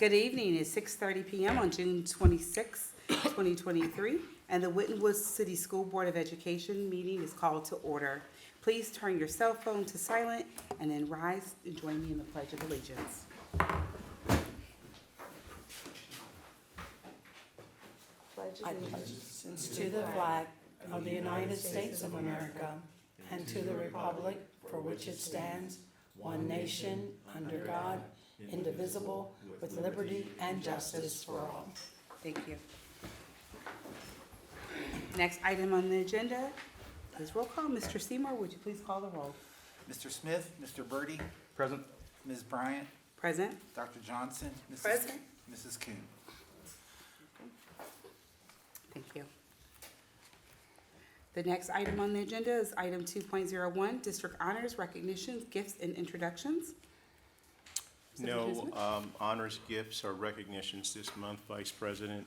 Good evening. It's 6:30 p.m. on June 26, 2023, and the Winton Woods City School Board of Education meeting is called to order. Please turn your cell phone to silent and then rise and join me in the Pledge of Allegiance. I pledge allegiance to the flag of the United States of America and to the republic for which it stands, one nation, under God, indivisible, with liberty and justice for all. Thank you. Next item on the agenda is roll call. Mr. Seymour, would you please call the roll? Mr. Smith, Mr. Birdie, Present. Ms. Bryant, Present. Dr. Johnson, Present. Mrs. Kuhn. Thank you. The next item on the agenda is item 2.01, District Honors, Recognitions, Gifts, and Introductions. No honors, gifts, or recognitions this month, Vice President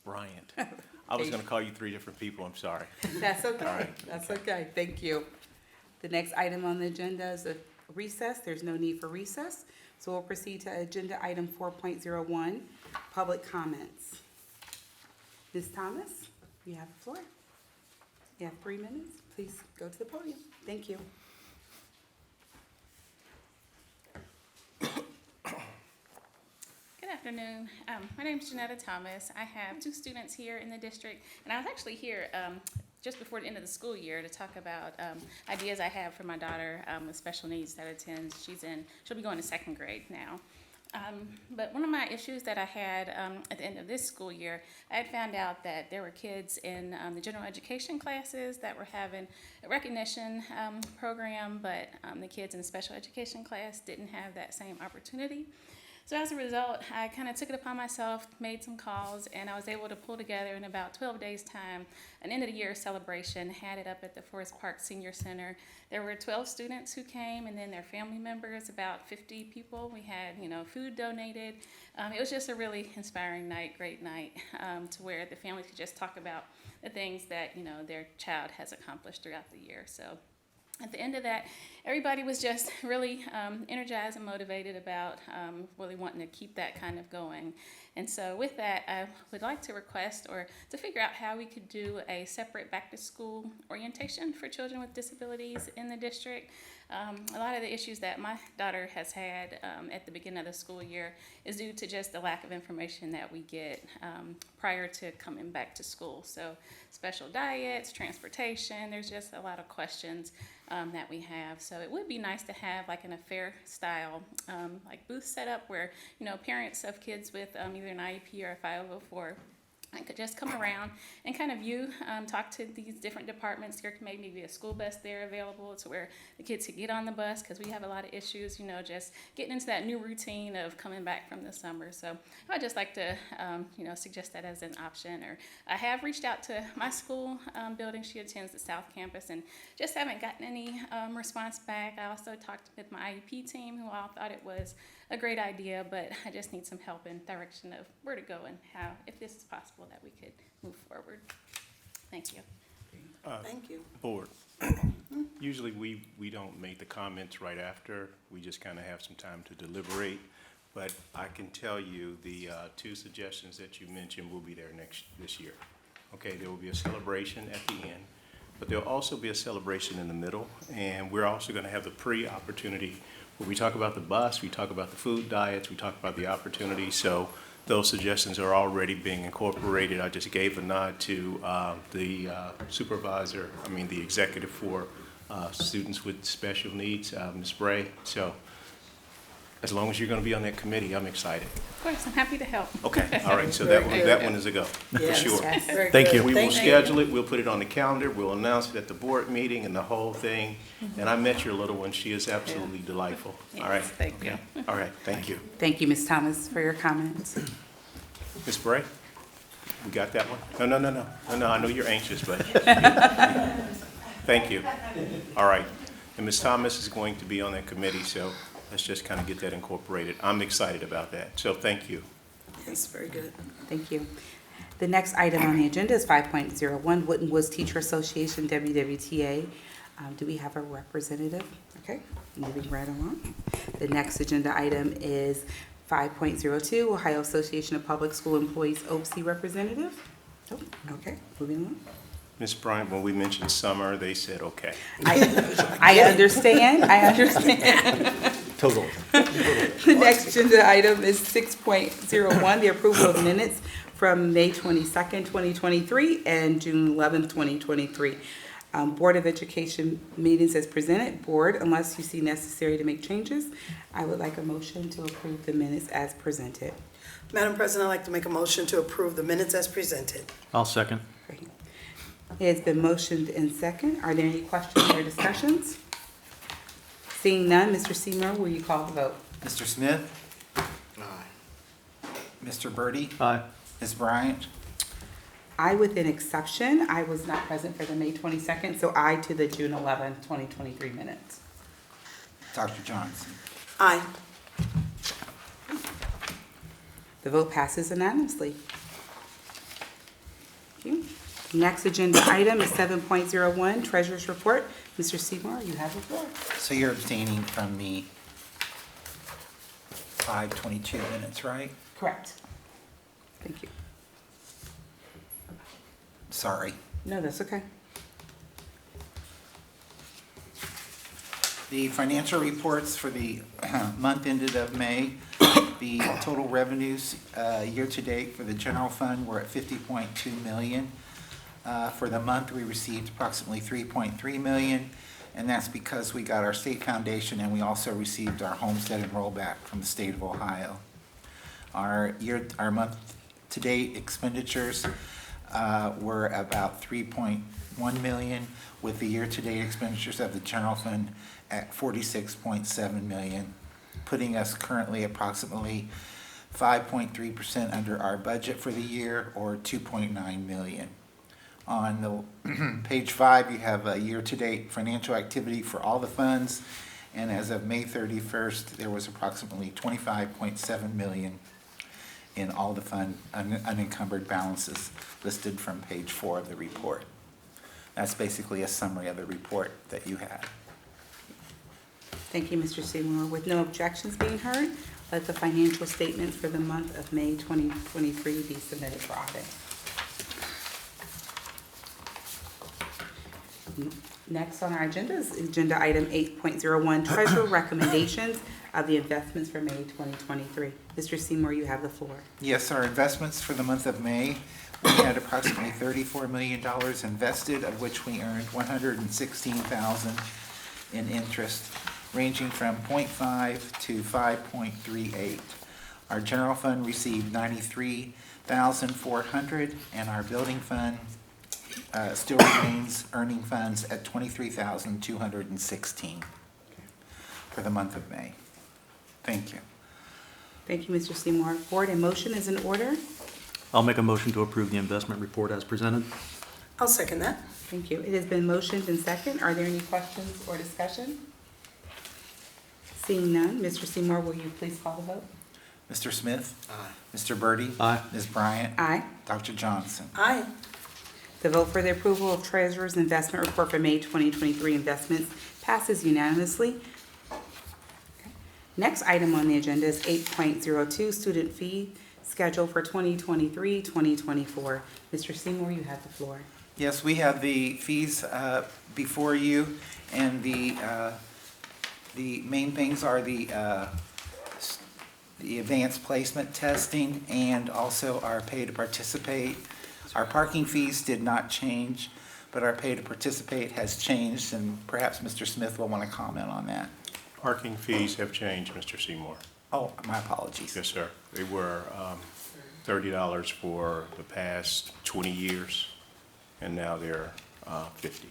Bryant. I was going to call you three different people, I'm sorry. That's okay. All right. That's okay. Thank you. The next item on the agenda is a recess. There's no need for recess. So we'll proceed to agenda item 4.01, public comments. Ms. Thomas, you have the floor. You have 3 minutes. Please go to the podium. Thank you. Good afternoon. My name is Janetta Thomas. I have 2 students here in the district, and I was actually here just before the end of the school year to talk about ideas I have for my daughter with special needs that attends. She'll be going to 2nd grade now. But one of my issues that I had at the end of this school year, I had found out that there were kids in the general education classes that were having a recognition program, but the kids in the special education class didn't have that same opportunity. So as a result, I kind of took it upon myself, made some calls, and I was able to pull together in about 12 days' time an end-of-the-year celebration, had it up at the Forest Park Senior Center. There were 12 students who came, and then their family members, about 50 people. We had, food donated. It was just a really inspiring night, great night, to where the families could just talk about the things that, their child has accomplished throughout the year. So at the end of that, everybody was just really energized and motivated about really wanting to keep that kind of going. And so with that, I would like to request or to figure out how we could do a separate back-to-school orientation for children with disabilities in the district. A lot of the issues that my daughter has had at the beginning of the school year is due to just the lack of information that we get prior to coming back to school. So special diets, transportation, there's just a lot of questions that we have. So it would be nice to have like an affair style like booth set up where, parents of kids with either an IEP or a 504 I could just come around and kind of talk to these different departments. There may be a school bus there available to where the kids could get on the bus because we have a lot of issues, just getting into that new routine of coming back from the summer. So I'd just like to, suggest that as an option. Or I have reached out to my school building. She attends the South Campus and just haven't gotten any response back. I also talked with my IEP team who all thought it was a great idea, but I just need some help in direction of where to go and how, if this is possible, that we could move forward. Thank you. Thank you. Board, usually we don't make the comments right after. We just kind of have some time to deliberate. But I can tell you the 2 suggestions that you mentioned will be there this year. Okay, there will be a celebration at the end, but there'll also be a celebration in the middle. And we're also going to have the pre-opportunity where we talk about the bus, we talk about the food diets, we talk about the opportunities. So those suggestions are already being incorporated. I just gave a nod to the executive for students with special needs, Ms. Bray. So as long as you're going to be on that committee, I'm excited. Of course, I'm happy to help. Okay, all right, so Very that good. one is a go, for Yes. sure. Yes. Very Thank you. good. We will Thank you. schedule it, we'll put it on the calendar, we'll announce it at the board meeting and the whole thing. And I met your little one, she is absolutely delightful. All right, Yes, thank you. all right, thank you. Thank you, Ms. Thomas, for your comments. Ms. Bray, we got that one? No, I know you're anxious, but. Thank you. All right, and Ms. Thomas is going to be on that committee, so let's just kind of get that incorporated. I'm excited about that, so thank you. Yes, very good. Thank you. The next item on the agenda is 5.01, Winton Woods Teacher Association, WWTA, Do we have a representative? Okay, moving right along. The next agenda item is 5.02, Ohio Association of Public School Employees OPSI representative. Oh, okay, moving on. Ms. Bryant, when we mentioned summer, they said, okay. I understand, Total. The next agenda item is 6.01, the approval of minutes from May 22nd, 2023 and June 11th, 2023. Board of Education meetings as presented. Board, unless you see necessary to make changes, I would like a motion to approve the minutes as presented. Madam President, I'd like to make a motion to approve the minutes as presented. I'll second. Great. It has been motioned and second. Are there any questions or discussions? Seeing none, Mr. Seymour, will you call the vote? Mr. Smith? Mr. Birdie? Aye. Ms. Bryant? I with an exception. I was not present for the May 22nd, so I to the June 11th, 2023 minutes. Dr. Johnson? Aye. The vote passes unanimously. Thank you. Next agenda item is 7.01, Treasurer's Report. Mr. Seymour, you have the floor. So you're abstaining from the 5:22 minutes, right? Correct. Thank you. Sorry. No, that's okay. The financial reports for the month ended of May, the total revenues year-to-date for the general fund were at $50.2 million. For the month, we received approximately $3.3 million, and that's because we got our state foundation and we also received our homestead and rollback from the state of Ohio. Our month-to-date expenditures were about $3.1 million, with the year-to-date expenditures of the general fund at $46.7 million, putting us currently approximately 5.3% under our budget for the year, or $2.9 million. On the page 5, you have a year-to-date financial activity for all the funds, and as of May 31st, there was approximately $25.7 million in all the fund unencumbered balances listed from page 4 of the report. That's basically a summary of the report that you had. Thank you, Mr. Seymour. With no objections being heard, let the financial statements for the month of May 2023 be submitted for audit. Next on our agenda is agenda item 8.01, Treasurer Recommendations of the Investments for May 2023. Mr. Seymour, you have the floor. Yes, our investments for the month of May, we had approximately $34 million invested, of which we earned $116,000 in interest, ranging from 0.5 to 5.38. Our general fund received $93,400, and our building fund still remains earning funds at $23,216 for the month of May. Thank you. Thank you, Mr. Seymour. Board, a motion is in order. I'll make a motion to approve the investment report as presented. I'll second that. Thank you. It has been motioned and second. Are there any questions or discussion? Seeing none, Mr. Seymour, will you please call the vote? Mr. Smith? Aye. Mr. Birdie? Aye. Ms. Bryant? Aye. Dr. Johnson? Aye. The vote for the approval of Treasurer's Investment Report for May 2023 investments passes unanimously. Okay. Next item on the agenda is 8.02, Student Fee Schedule for 2023-2024. Mr. Seymour, you have the floor. Yes, we have the fees before you, and the main things are the advanced placement testing and also our pay to participate. Our parking fees did not change, but our pay to participate has changed, and perhaps Mr. Smith will want to comment on that. Parking fees have changed, Mr. Seymour. Oh, my apologies. Yes, sir. They were $30 for the past 20 years, and now they're $50.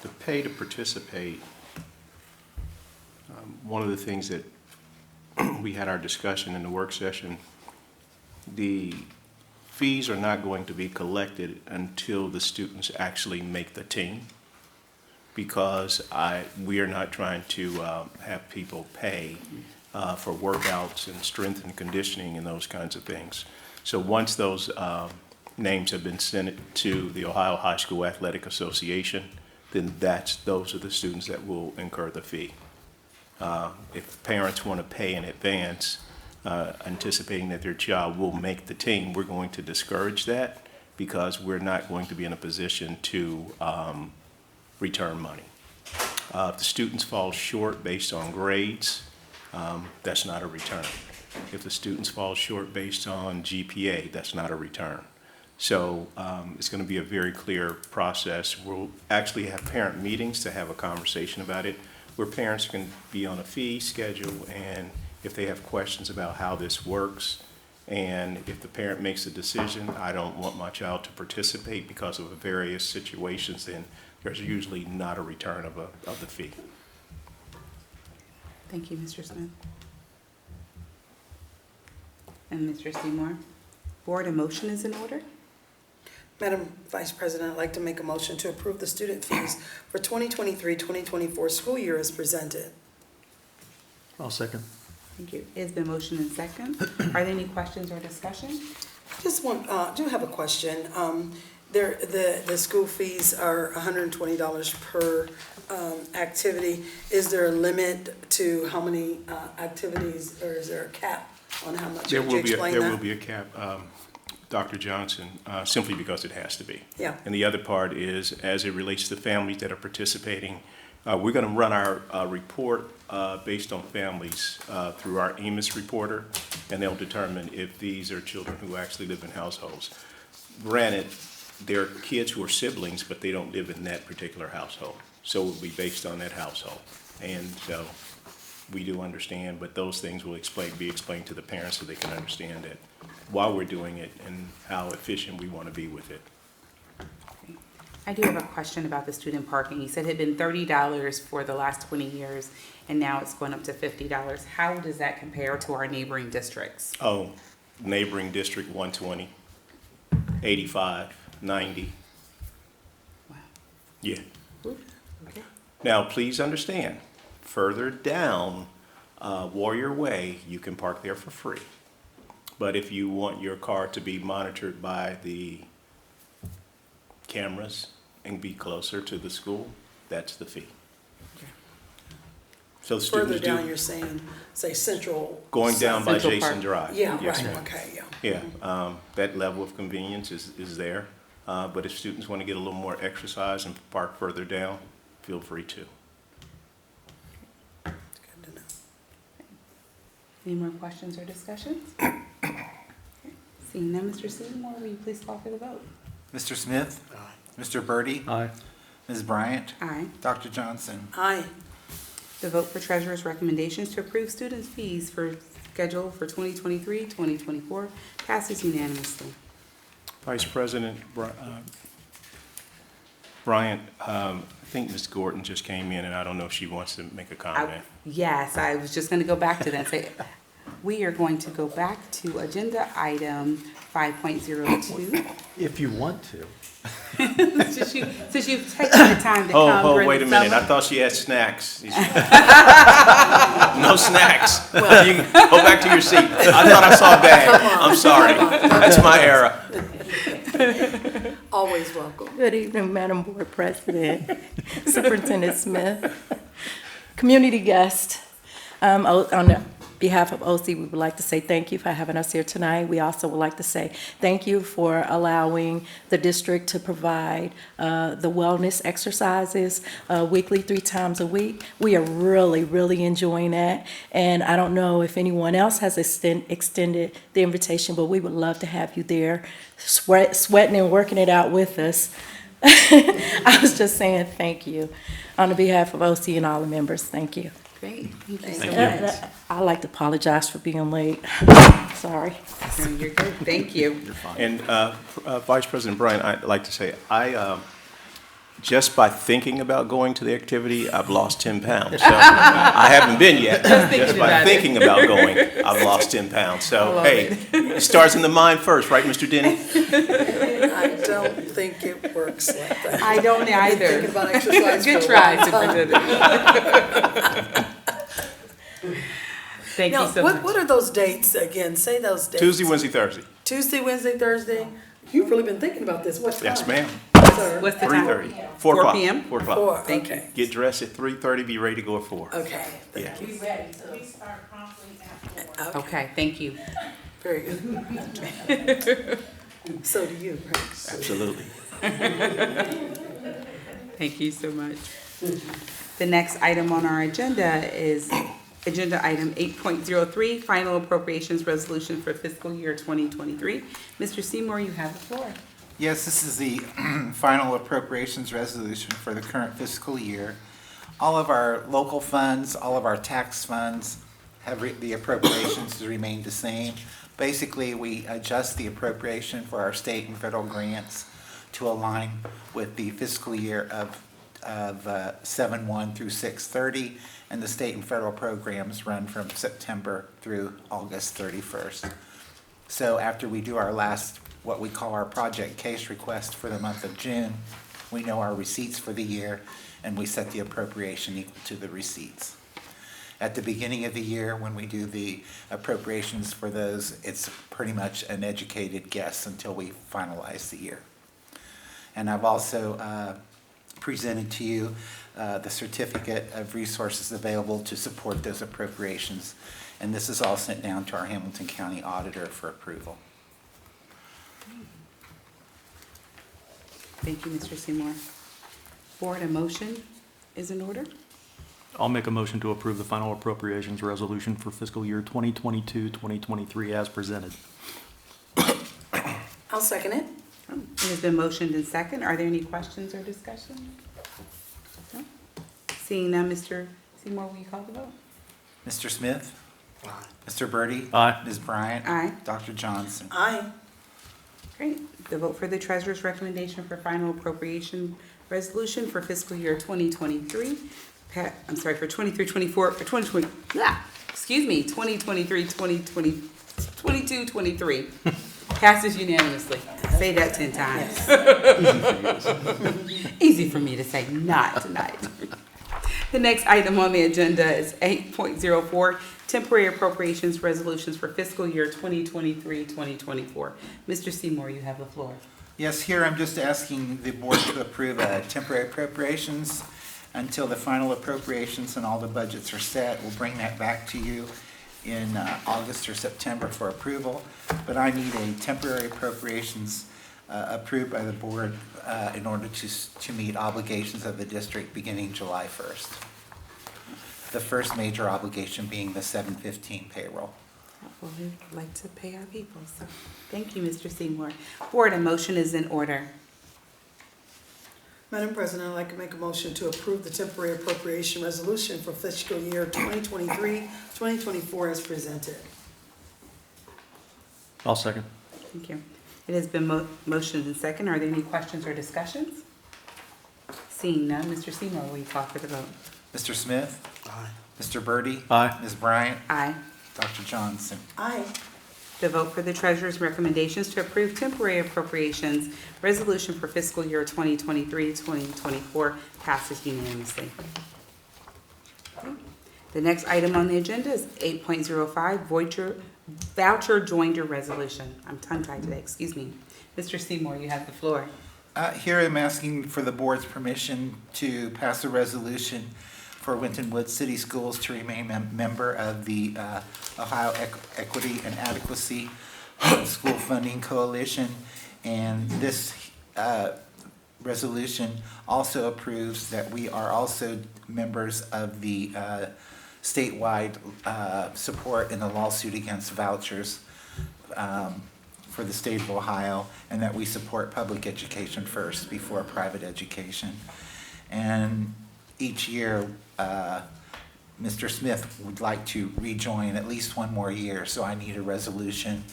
The pay to participate, one of the things that we had our discussion in the work session, the fees are not going to be collected until the students actually make the team, because we are not trying to have people pay for workouts and strength and conditioning and those kinds of things. So once those names have been sent to the Ohio High School Athletic Association, then those are the students that will incur the fee. If parents want to pay in advance, anticipating that their child will make the team, we're going to discourage that because we're not going to be in a position to return money. If the students fall short based on grades, that's not a return. If the students fall short based on GPA, that's not a return. So it's going to be a very clear process. We'll actually have parent meetings to have a conversation about it, where parents can be on a fee schedule, and if they have questions about how this works, and if the parent makes a decision, I don't want my child to participate because of various situations, then there's usually not a return of the fee. Thank you, Mr. Smith. And Mr. Seymour. Board, a motion is in order. Madam Vice President, I'd like to make a motion to approve the student fees for 2023-2024 school year as presented. I'll second. Thank you. It's been motion and second. Are there any questions or discussion? Just do have a question. The school fees are $120 per activity. Is there a limit to how many activities, or is there a cap on how much? There Could you explain that? will be a cap, Dr. Johnson, simply because it has to be. Yeah. And the other part is, as it relates to families that are participating, we're going to run our report based on families through our EMIS reporter, and they'll determine if these are children who actually live in households. Granted, there are kids who are siblings, but they don't live in that particular household. So it will be based on that household. And so we do understand, but those things will be explained to the parents so they can understand it while we're doing it and how efficient we want to be with it. I do have a question about the student parking. You said it had been $30 for the last 20 years, and now it's going up to $50. How does that compare to our neighboring districts? Oh, neighboring district 120, 85, 90. Wow. Yeah. Ooh, okay. Now, please understand, further down Warrior Way, you can park there for free. But if you want your car to be monitored by the cameras and be closer to the school, that's the fee. So students Further down, do, you're saying, say, Central. going down by Central Jason Park. Drive. Yeah, Yes, right, ma'am. okay, yeah. Yeah, that level of convenience is there. But if students want to get a little more exercise and park further down, feel free to. Good to know. Any more questions or discussions? Seeing none, Mr. Seymour, will you please call for the vote? Mr. Smith? Aye. Mr. Birdie? Aye. Ms. Bryant? Aye. Dr. Johnson? Aye. The vote for treasurer's recommendations to approve students' fees for schedule for 2023-2024 passes unanimously. Vice President Bryant, I think Ms. Gordon just came in, and I don't know if she wants to make a comment. Yes, I was just going to go back to that and say, we are going to go back to agenda item 5.02. If you want to. Since you've taken the time to come during Wait the a minute, I summer. thought she had snacks. No snacks. You can go back to your seat. I thought I saw a bag. I'm sorry. That's my era. Always welcome. Good evening, Madam Board President, Superintendent Smith, community guests. On behalf of OC, we would like to say thank you for having us here tonight. We also would like to say thank you for allowing the district to provide the wellness exercises weekly, 3 times a week. We are really enjoying that. And I don't know if anyone else has extended the invitation, but we would love to have you there, sweating and working it out with us. I was just saying thank you. On behalf of OC and all the members, thank you. Great, thank you so Thank much. I'd like to apologize for being late. Sorry. No, you're good, thank you. And Vice President Bryant, I'd like to say, just by thinking about going to the activity, I've lost 10 pounds. So I haven't been yet. Just by thinking about going, I've lost 10 pounds. So, hey, it starts in the mind first, right, Mr. Denny? I don't think it works like that. I don't either. Thinking about exercise. Good for a try, long time. Superintendent. Thank you Now, so much. what are those dates again? Say those dates. Tuesday, Wednesday, Thursday. Tuesday, Wednesday, Thursday? You've really been thinking about this. What time? Yes, ma'am. Sir? What's the time? 3:30. 4 o'clock. p.m.? 4 o'clock. Four, Thank okay. Get dressed at 3:30, be ready to go at 4. Okay, Yeah. thank you. Okay, thank you. Very good. So do you, right? Absolutely. Thank you so much. The next item on our agenda is Agenda Item 8.03, Final Appropriations Resolution for Fiscal Year 2023. Mr. Seymour, you have the floor. Yes, this is the final appropriations resolution for the current fiscal year. All of our local funds, all of our tax funds have the appropriations to remain the same. Basically, we adjust the appropriation for our state and federal grants to align with the fiscal year of 7/1 through 6/30, and the state and federal programs run from September through August 31st. So after we do our last, what we call our project case request for the month of June, we know our receipts for the year, and we set the appropriation equal to the receipts. At the beginning of the year, when we do the appropriations for those, it's pretty much an educated guess until we finalize the year. And I've also presented to you the certificate of resources available to support those appropriations. And this is all sent down to our Hamilton County Auditor for approval. Thank you, Mr. Seymour. Board, a motion is in order. I'll make a motion to approve the final appropriations resolution for fiscal year 2022-2023 as presented. I'll second it. It has been motioned and second. Are there any questions or discussion? No? Seeing none, Mr. Seymour, will you call the vote? Mr. Smith? Mr. Birdie? Aye. Ms. Bryant? Aye. Dr. Johnson? Aye. Great. The vote for the treasurer's recommendation for final appropriation resolution for fiscal year 2023. For 23-24, for 2020, excuse me, 2023. Passes unanimously. Say that 10 times. Easy for me to say, not tonight. The next item on the agenda is 8.04, Temporary Appropriations Resolutions for Fiscal Year 2023-2024. Mr. Seymour, you have the floor. Yes, here I'm just asking the board to approve temporary appropriations until the final appropriations and all the budgets are set. We'll bring that back to you in August or September for approval. But I need a temporary appropriations approved by the board in order to meet obligations of the district beginning July 1st. The first major obligation being the 7/15 payroll. Well, we'd like to pay our people, so thank you, Mr. Seymour. Board, a motion is in order. Madam President, I'd like to make a motion to approve the temporary appropriation resolution for fiscal year 2023-2024 as presented. I'll second. Thank you. It has been motioned and second. Are there any questions or discussions? Seeing none, Mr. Seymour, will you call for the vote? Mr. Smith? Aye. Mr. Birdie? Aye. Ms. Bryant? Aye. Dr. Johnson? Aye. The vote for the treasurer's recommendations to approve temporary appropriations resolution for fiscal year 2023-2024 passes unanimously. Okay. The next item on the agenda is 8.05, voucher joinder resolution. I'm tongue-tied today, excuse me. Mr. Seymour, you have the floor. Here I'm asking for the board's permission to pass a resolution for Winton Woods City Schools to remain a member of the Ohio Equity and Adequacy School Funding Coalition. And this resolution also approves that we are also members of the statewide support in the lawsuit against vouchers for the state of Ohio, and that we support public education first before private education. And each year, Mr. Smith would like to rejoin at least one more year, so I need a resolution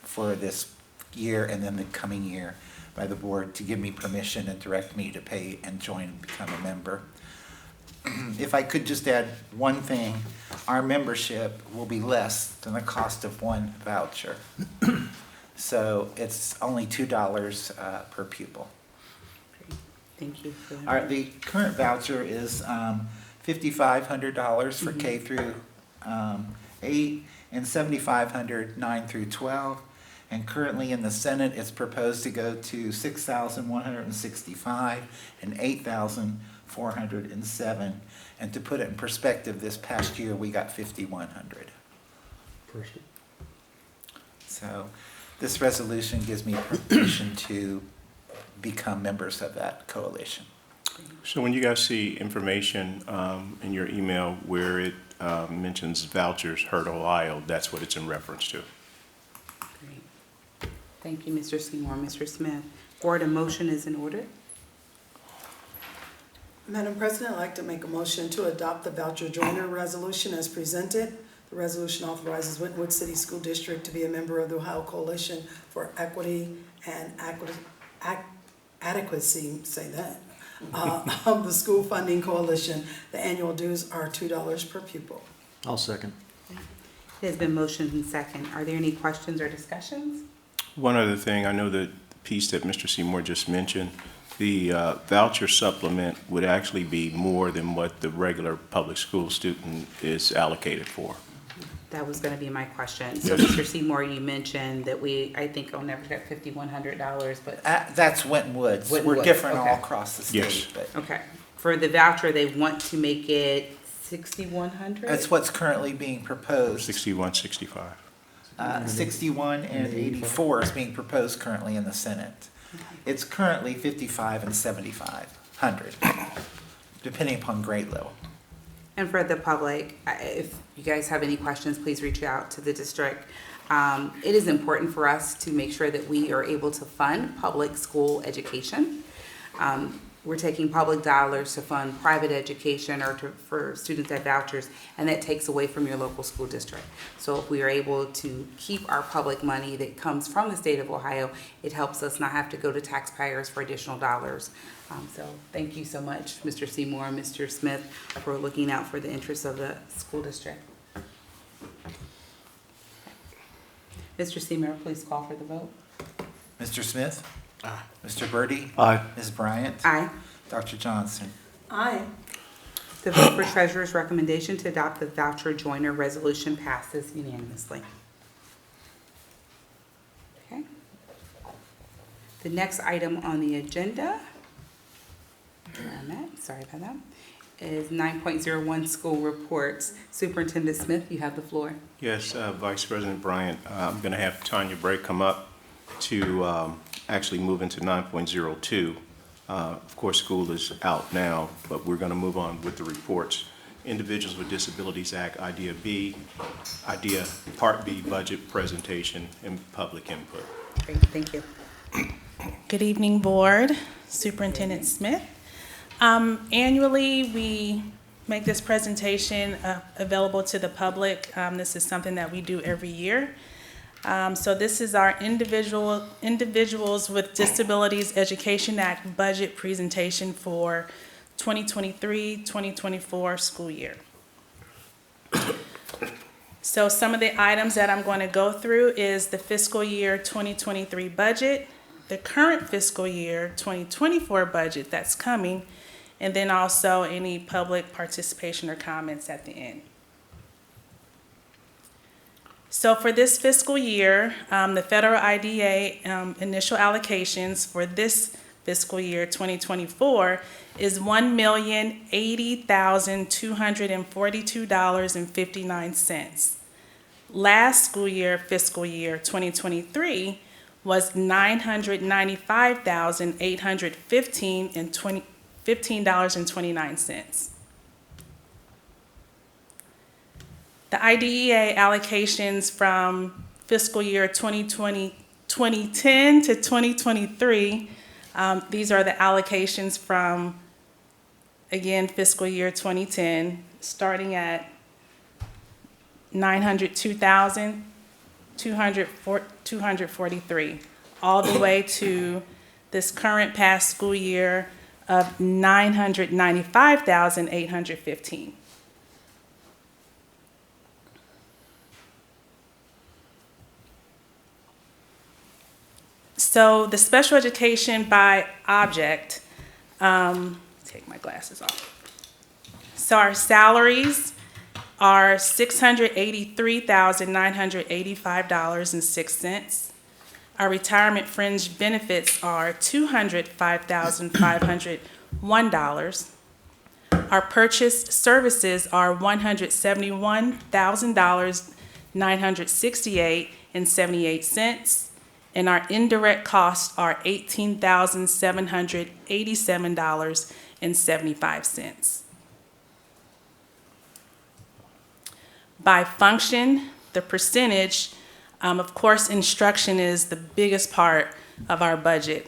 for this year and then the coming year by the board to give me permission and direct me to pay and join and become a member. If I could just add one thing, our membership will be less than the cost of one voucher. So it's only $2 per pupil. Thank you for that. The current voucher is $5,500 for K through 8, and 7,500, 9 through 12. And currently in the Senate, it's proposed to go to 6,165 and 8,407. And to put it in perspective, this past year, we got 5,100. So this resolution gives me permission to become members of that coalition. So when you guys see information in your email where it mentions vouchers Heard Ohio, that's what it's in reference to. Great. Thank you, Mr. Seymour. Mr. Smith, board, a motion is in order. Madam President, I'd like to make a motion to adopt the voucher joiner resolution as presented. The resolution authorizes Winton City School District to be a member of the Ohio Coalition for Equity and Adequacy, say that, of the School Funding Coalition. The annual dues are $2 per pupil. I'll second. It has been motioned and second. Are there any questions or discussions? One other thing, I know the piece that Mr. Seymour just mentioned, the voucher supplement would actually be more than what the regular public school student is allocated for. That was gonna be my question. So, Mr. Seymour, you mentioned that I think on average got $5,100, but, That's Winton Woods. Winton We're Woods, different all okay. across the Yes. state. But okay. For the voucher, they want to make it 6,100? that's what's currently being proposed. 61, 65. 61 and 84 is being proposed currently in the Senate. It's currently 55 and 7,500, depending upon grade level. And for the public, if you guys have any questions, please reach out to the district. It is important for us to make sure that we are able to fund public school education. We're taking public dollars to fund private education or for students at vouchers, and that takes away from your local school district. So if we are able to keep our public money that comes from the state of Ohio, it helps us not have to go to taxpayers for additional dollars. So thank you so much, Mr. Seymour and Mr. Smith, for looking out for the interests of the school district. Mr. Seymour, please call for the vote. Mr. Smith? Mr. Birdie? Aye. Ms. Bryant? Aye. Dr. Johnson? Aye. The vote for treasurer's recommendation to adopt the voucher joiner resolution passes unanimously. Okay. The next item on the agenda, where I'm at, sorry about that, is 9.01 school reports. Superintendent Smith, you have the floor. Yes, Vice President Bryant, I'm going to have Tanya Bray come up to actually move into 9.02. Of course, school is out now, but we're going to move on with the reports. Individuals with Disabilities Act, Idea B, Idea Part B, budget presentation, and public input. Great, thank you. Good evening, Board. Superintendent Smith. Annually, we make this presentation available to the public. This is something that we do every year. So this is our Individuals with Disabilities Education Act budget presentation for 2023-2024 school year. So some of the items that I'm going to go through is the fiscal year 2023 budget, the current fiscal year 2024 budget that's coming, and then also any public participation or comments at the end. So for this fiscal year, the federal IDA initial allocations for this fiscal year 2024 is $1,080,242.59. Last school year, fiscal year 2023, was $995,815.29. The IDEA allocations from fiscal year 2010 to 2023, these are the allocations from, again, fiscal year 2010, starting at $902,243, all the way to this current past school year of $995,815. So the special education by object, take my glasses off. So our salaries are $683,985.06. Our retirement fringe benefits are $205,501. Our purchased services are $171,968.78, and our indirect costs are $18,787.75. By function, the percentage, of course, instruction is the biggest part of our budget.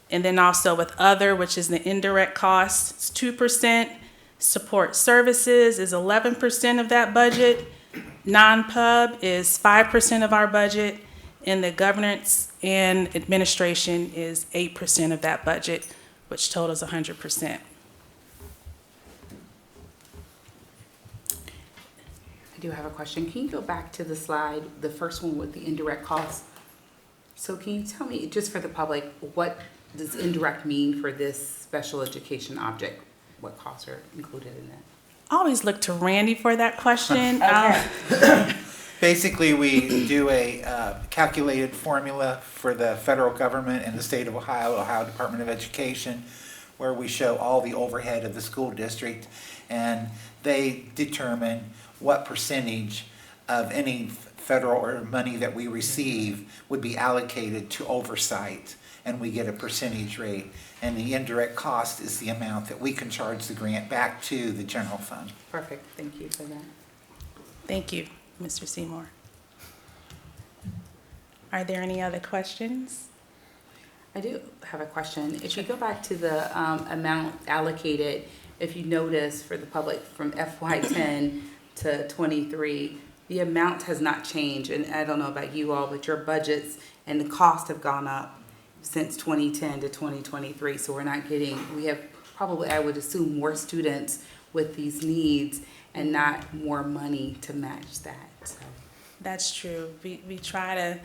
And then also with other, which is the indirect costs, it's 2%. Support services is 11% of that budget. Non-pub is 5% of our budget. And the governance and administration is 8% of that budget, which totals 100%. I do have a question. Can you go back to the slide, the first one with the indirect costs? So can you tell me, just for the public, what does indirect mean for this special education object? What costs are included in that? I always look to Randy for that question. Basically, we do a calculated formula for the federal government and the state of Ohio, Ohio Department of Education, where we show all the overhead of the school district, and they determine what percentage of any federal or money that we receive would be allocated to oversight, and we get a percentage rate. And the indirect cost is the amount that we can charge the grant back to the general fund. Perfect, thank you for that. Thank you, Mr. Seymour. Are there any other questions? I do have a question. If you go back to the amount allocated, if you notice for the public from FY10 to 23, the amount has not changed. And I don't know about you all, but your budgets and the cost have gone up since 2010 to 2023. So we're not getting, we have probably, I would assume, more students with these needs and not more money to match that. So. That's true. We try to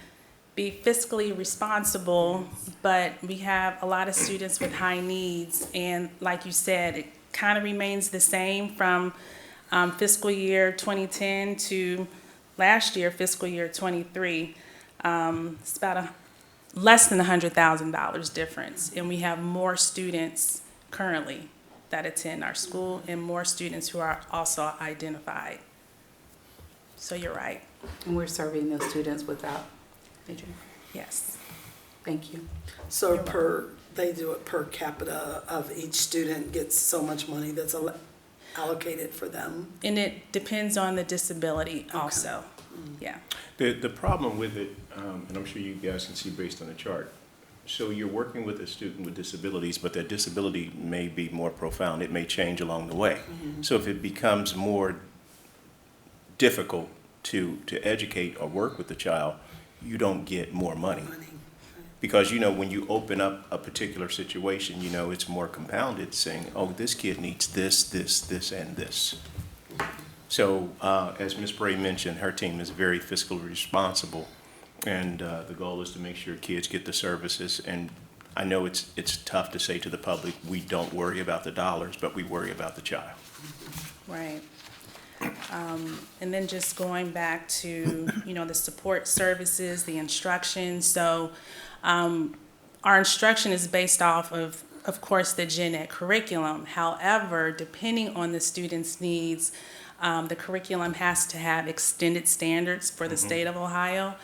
be fiscally responsible, but we have a lot of students with high needs. And like you said, it kind of remains the same from fiscal year 2010 to last year, fiscal year 23. It's about less than $100,000 difference. And we have more students currently that attend our school and more students who are also identified. So you're right. And we're serving those students without, Adrian? Yes. Thank you. So they do it per capita of each student gets so much money that's allocated for them? And it depends on the disability also. Yeah. The problem with it, and I'm sure you guys can see based on the chart, so you're working with a student with disabilities, but that disability may be more profound. It may change along the way. So if it becomes more difficult to educate or work with the child, you don't get more money. Because, you know, when you open up a particular situation, you know, it's more compounded, saying, oh, this kid needs this, this, this, and this. So, as Ms. Bray mentioned, her team is very fiscally responsible, and the goal is to make sure kids get the services. And I know it's tough to say to the public, we don't worry about the dollars, but we worry about the child. Right. And then just going back to, you know, the support services, the instruction. So our instruction is based off of course, the gen ed curriculum. However, depending on the student's needs, the curriculum has to have extended standards for the state of Ohio.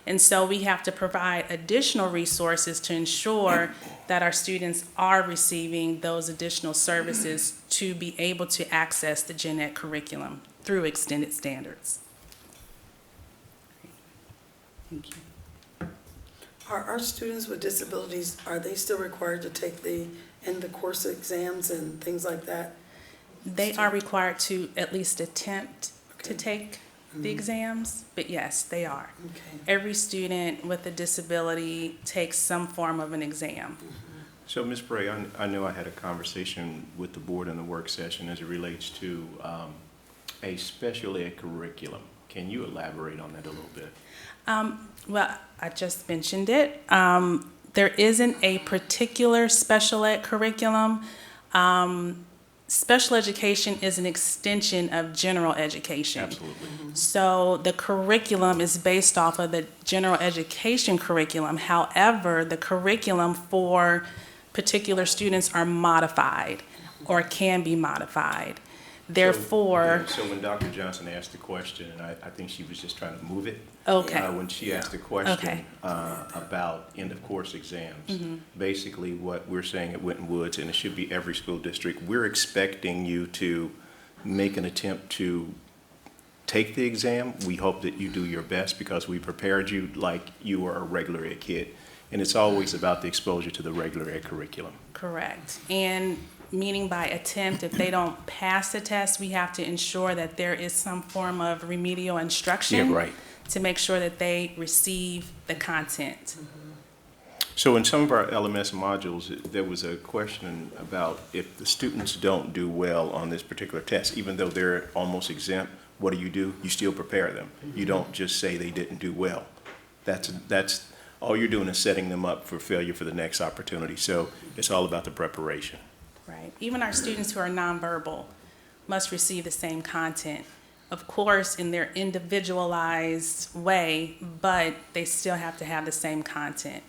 And so we have to provide additional resources to ensure that our students are receiving those additional services to be able to access the gen ed curriculum through extended standards. Thank you. Are our students with disabilities, are they still required to take the end of course exams and things like that? They are required to at least attempt to Okay. take the exams, but yes, they are. Okay. Every student with a disability takes some form of an exam. So, Ms. Bray, I know I had a conversation with the board in the work session as it relates to a special ed curriculum. Can you elaborate on that a little bit? Well, I just mentioned it. There isn't a particular special ed curriculum. special education is an extension of general education. Absolutely. So the curriculum is based off of the general education curriculum. However, the curriculum for particular students are modified or can be modified. Therefore, So when Dr. Johnson asked the question, and I think she was just trying to move it. Okay. When she asked the question Okay. about end-of-course exams, basically what we're saying at Winton Woods, and it should be every school district, we're expecting you to make an attempt to take the exam. We hope that you do your best because we prepared you like you were a regular ed kid. And it's always about the exposure to the regular ed curriculum. correct. And meaning by attempt, if they don't pass the test, we have to ensure that there is some form of remedial instruction. Yeah, right. To make sure that they receive the content. So in some of our LMS modules, there was a question about if the students don't do well on this particular test, even though they're almost exempt, what do? You still prepare them. You don't just say they didn't do well. That's all you're doing is setting them up for failure for the next opportunity. So it's all about the preparation. Right. Even our students who are nonverbal must receive the same content, of course, in their individualized way, but they still have to have the same content.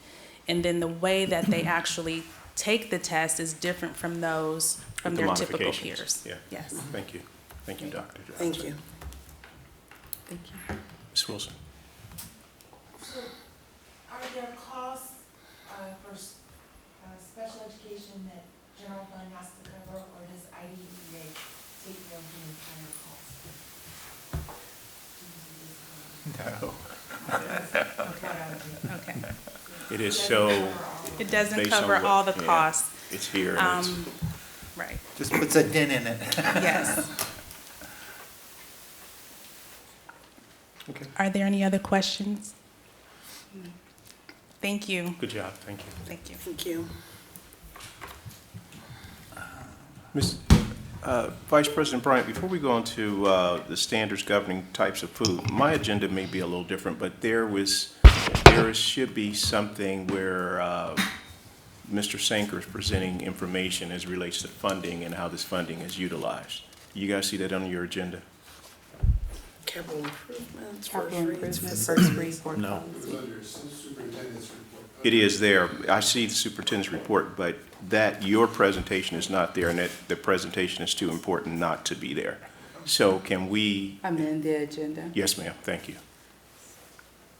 And then the way that they actually take the test is different from those from With the their typical modifications. peers. Yeah. Yes. Thank you. Thank you, Dr. Johnson. Thank you. Thank you. Ms. Wilson. Are there costs for special education that general fund has to cover, or does IDEA take care of the entire No. Okay. It is so, It doesn't Based on cover what- all the yeah. costs. it's here and it's. Right. Just puts a dent in it. Yes. Okay. Are there any other questions? Thank you. Good job, thank you. Thank you. Thank you. Vice President Bryant, before we go on to the standards governing types of food, my agenda may be a little different, but there should be something where Mr. Sanker is presenting information as it relates to funding and how this funding is utilized. You guys see that on your agenda? Capital improvements, Capital first reads. improvement, first read, board No. policy. It is there. I see the superintendent's report, but your presentation is not there, and that the presentation is too important not to be there. So can we, Amend the agenda. yes, ma'am, thank you.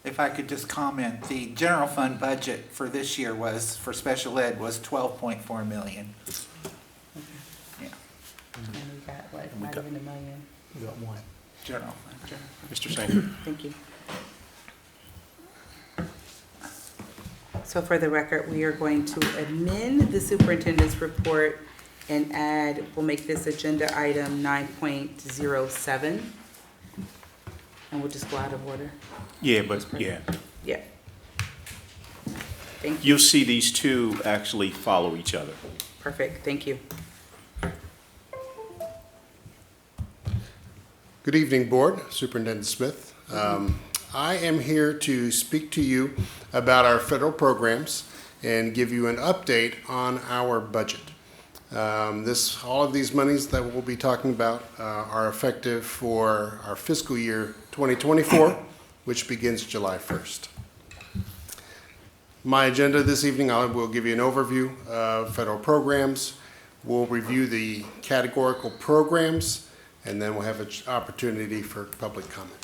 If I could just comment, the general fund budget for this year for special ed was 12.4 million. Yeah, And we got, what, we not got- even a million? We got one. general fund. Mr. Sanker? Thank you. So for the record, we are going to amend the superintendent's report and add, we'll make this agenda item 9.07. And we'll just go out of order. Yeah, but, yeah. Yeah. Thank you. You'll see these two actually follow each other. Perfect. Thank you. Good evening, Board. Superintendent Smith. I am here to speak to you about our federal programs and give you an update on our budget. All of these monies that we'll be talking about are effective for our fiscal year 2024, which begins July 1st. My agenda this evening, I will give you an overview of federal programs. We'll review the categorical programs, and then we'll have an opportunity for public comment.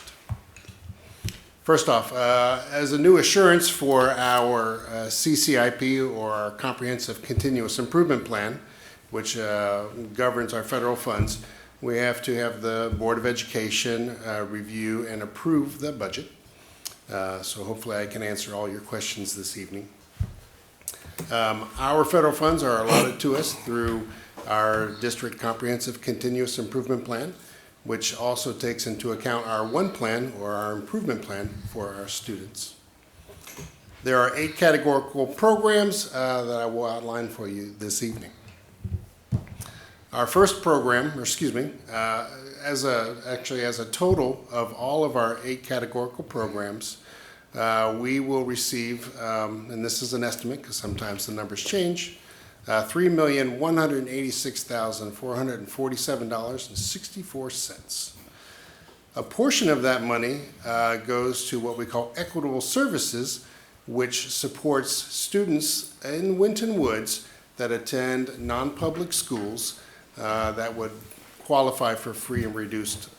First off, as a new assurance for our CCIP, or our Comprehensive Continuous Improvement Plan, which governs our federal funds, we have to have the Board of Education review and approve the budget. So hopefully I can answer all your questions this evening. Our federal funds are allotted to us through our District Comprehensive Continuous Improvement Plan, which also takes into account our one plan, or our improvement plan, for our students. There are 8 categorical programs that I will outline for you this evening. Our first program, as a total of all of our 8 categorical programs, we will receive, and this is an estimate because sometimes the numbers change, $3,186,447.64. A portion of that money goes to what we call equitable services, which supports students in Winton Woods that attend non-public schools that would qualify for free and reduced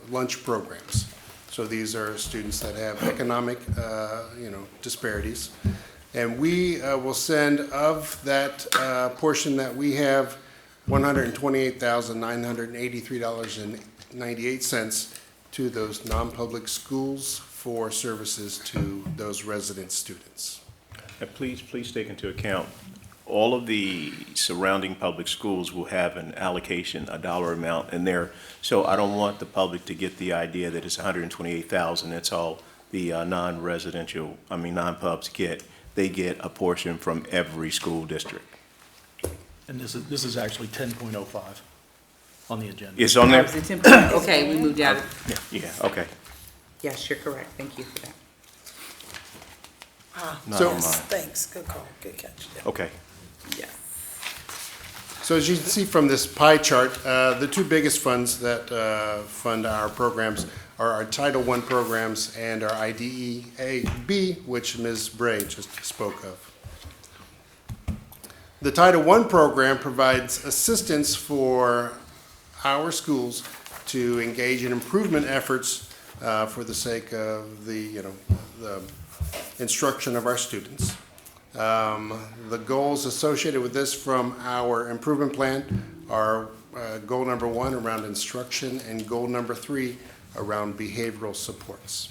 lunch programs. So these are students that have economic, disparities. And we will send of that portion that we have, $128,983.98 to those non-public schools for services to those resident students. And please take into account, all of the surrounding public schools will have an allocation, a dollar amount in there. So I don't want the public to get the idea that it's $128,000. That's all the non-pubs get. They get a portion from every school district. And this is actually 10.05 on the agenda. It's on there? That was the 10. Okay, we moved out. Yeah, okay. Yes, you're correct. Thank you for that. Not So- on mine. Thanks, good call, good catch. Yeah. Okay. Yes. So as you can see from this pie chart, the two biggest funds that fund our programs are our Title I programs and our IDEA-B, which Ms. Bray just spoke of. The Title I program provides assistance for our schools to engage in improvement efforts for the sake of the instruction of our students. The goals associated with this from our improvement plan are goal number 1 around instruction and goal number 3 around behavioral supports.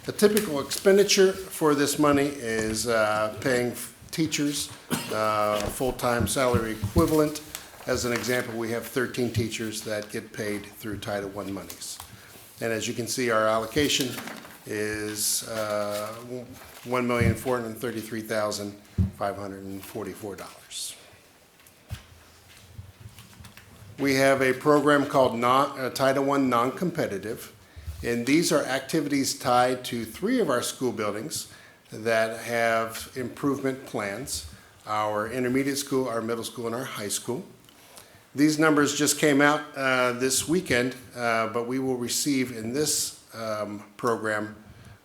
A typical expenditure for this money is paying teachers full-time salary equivalent. As an example, we have 13 teachers that get paid through Title I monies. And as you can see, our allocation is $1,433,544. We have a program called Title I Non-Competitive, and these are activities tied to 3 of our school buildings that have improvement plans: our intermediate school, our middle school, and our high school. These numbers just came out this weekend, but we will receive in this program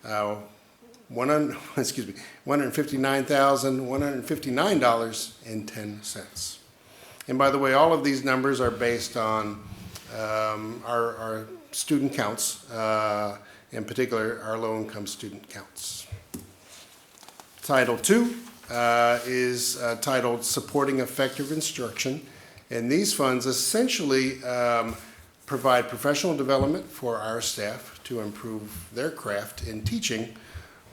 $159,159.10. And by the way, all of these numbers are based on our student counts, in particular our low-income student counts. Title II is titled Supporting Effective Instruction, and these funds essentially provide professional development for our staff to improve their craft in teaching,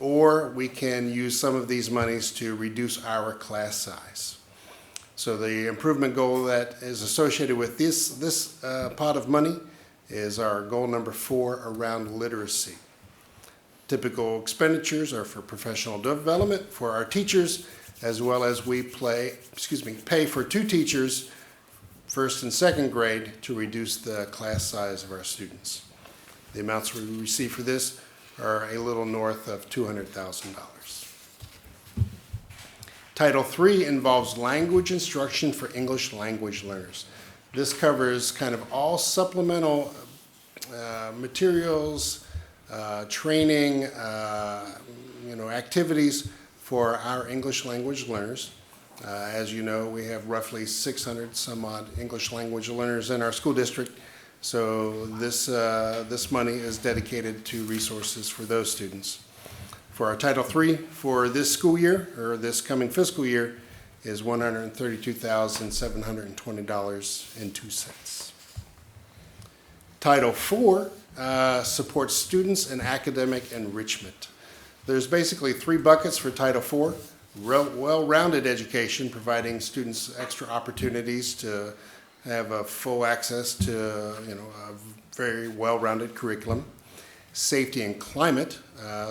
or we can use some of these monies to reduce our class size. So the improvement goal that is associated with this pot of money is our goal number 4 around literacy. Typical expenditures are for professional development for our teachers, as well as we pay for 2 teachers, first and second grade, to reduce the class size of our students. The amounts we receive for this are a little north of $200,000. Title III involves language instruction for English language learners. This covers kind of all supplemental materials, training, activities for our English language learners. As you know, we have roughly 600 some odd English language learners in our school district. So this money is dedicated to resources for those students. For our Title III for this school year, or this coming fiscal year, is $132,720.02. Title IV supports students in academic enrichment. There's basically 3 buckets for Title IV. Well-rounded education, providing students extra opportunities to have a full access to a very well-rounded curriculum. Safety and climate,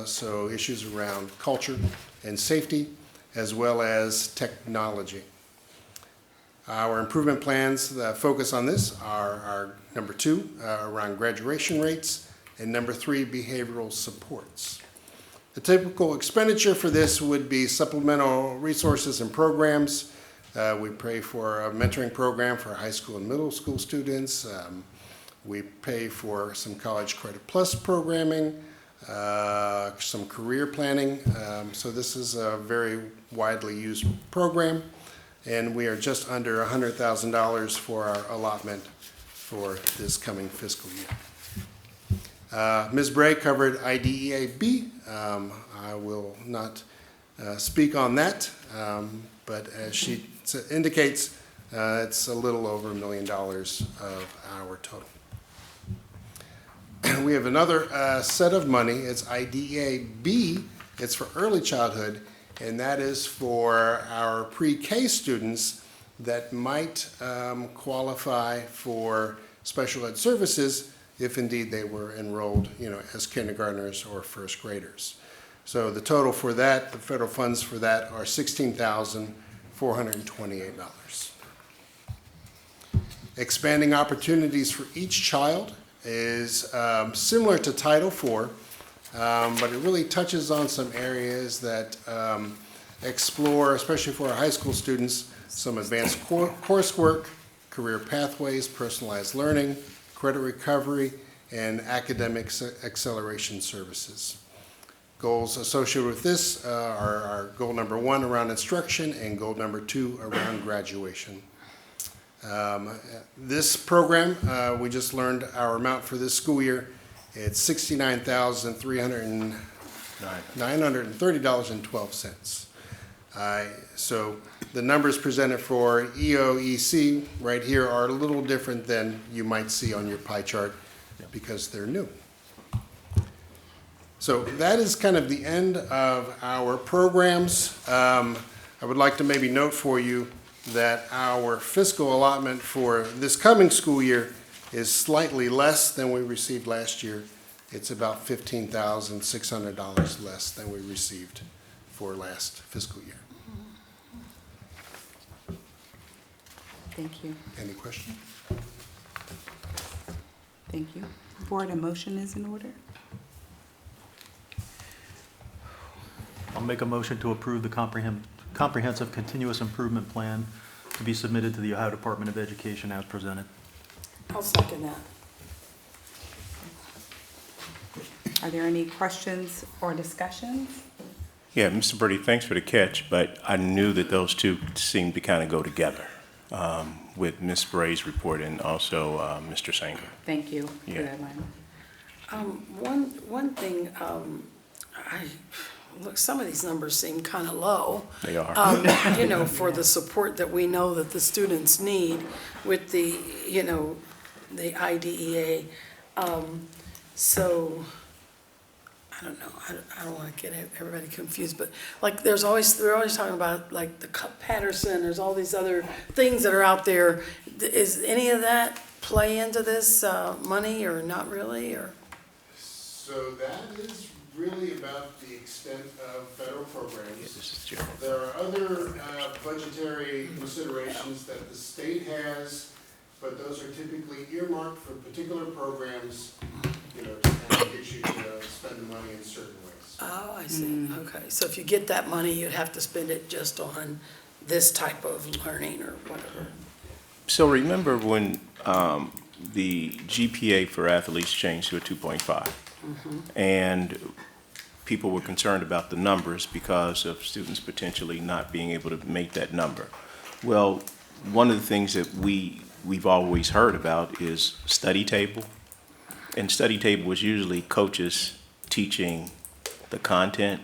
so issues around culture and safety, as well as technology. Our improvement plans that focus on this are number 2, around graduation rates, and number 3, behavioral supports. The typical expenditure for this would be supplemental resources and programs, We pay for a mentoring program for high school and middle school students. We pay for some College Credit Plus programming, some career planning. So this is a very widely used program, and we are just under $100,000 for our allotment for this coming fiscal year. Ms. Bray covered IDEA-B. I will not speak on that, but as she indicates, it's a little over $1 million of our total. We have another set of money. It's IDEA-B. It's for early childhood, and that is for our pre-K students that might qualify for special ed services if indeed they were enrolled, as kindergartners or first graders. So the total for that, the federal funds for that, are $16,428. Expanding opportunities for each child is similar to Title IV, but it really touches on some areas that explore, especially for our high school students, some advanced coursework, career pathways, personalized learning, credit recovery, and academic acceleration services. Goals associated with this are goal number 1 around instruction and goal number 2 around graduation. This program, we just learned our amount for this school year. It's $69,930.12. So the numbers presented for EOEC right here are a little different than you might see on your pie chart because they're new. So that is kind of the end of our programs. I would like to maybe note for you that our fiscal allotment for this coming school year is slightly less than we received last year. It's about $15,600 less than we received for last fiscal year. Thank you. Any questions? Thank you. Board, a motion is in order. I'll make a motion to approve the comprehensive continuous improvement plan to be submitted to the Ohio Department of Education as presented. I'll second that. Are there any questions or discussions? Yeah, Mr. Birdie, thanks for the catch, but I knew that those two seemed to kind of go together with Ms. Bray's report and also Mr. Sanger. Thank you for Yeah. that, Lionel. One thing, look, some of these numbers seem kind of low. They are. For the support that we know that the students need with the, the IDEA. So, I don't know, I don't want to get everybody confused, but like we're always talking about like the Patterson, there's all these other things that are out there. Is any of that play into this money or not really, or? So that is really about the extent of federal programs. This is general. There are other budgetary considerations that the state has, but those are typically earmarked for particular programs, to kind of get you to spend the money in certain ways. Oh, I see, okay. So if you get that money, you'd have to spend it just on this type of learning or whatever. So remember when the GPA for athletes changed to a 2.5? And people were concerned about the numbers because of students potentially not being able to make that number. Well, one of the things that we've always heard about is study table. And study table was usually coaches teaching the content.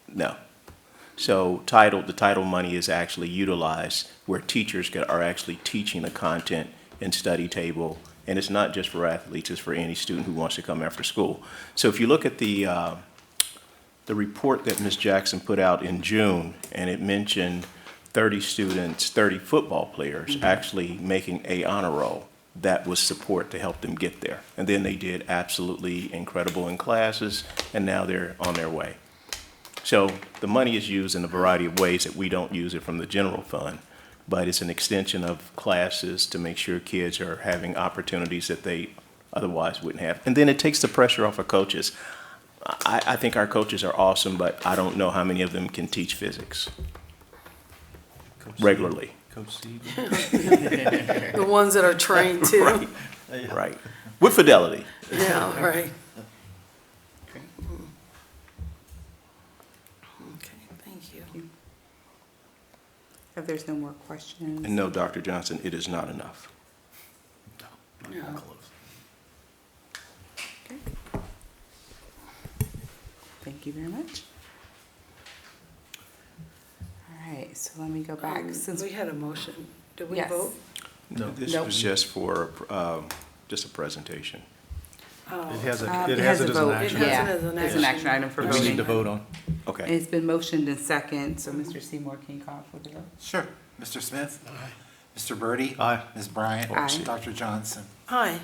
No. So the title money is actually utilized where teachers are actually teaching the content in study table. And it's not just for athletes, it's for any student who wants to come after school. So if you look at the report that Ms. Jackson put out in June, and it mentioned 30 students, 30 football players actually making a honor roll, that was support to help them get there. And then they did absolutely incredible in classes, and now they're on their way. So the money is used in a variety of ways that we don't use it from the general fund, but it's an extension of classes to make sure kids are having opportunities that they otherwise wouldn't have. And then it takes the pressure off of coaches. I think our coaches are awesome, but I don't know how many of them can teach physics. regularly. Coach Steve? The ones that are trained too. Right. Right. With fidelity. Yeah, right. Okay, thank you. If there's no more questions. And no, Dr. Johnson, it is not enough. Yeah. Thank you very much. All right, so let me go back. Since We had a motion. Did we Yes. vote? No, this Nope. was just for, just a presentation. Oh. It has it it has has it a as an vote. action. It has Yeah, it as an it's an action. action item for that we need to voting. vote on. Okay. It's been motioned and second, so Mr. Seymour, can you call for the vote? Sure. Mr. Smith? Mr. Birdie? Aye. Ms. Bryant? Aye. Dr. Johnson? Aye.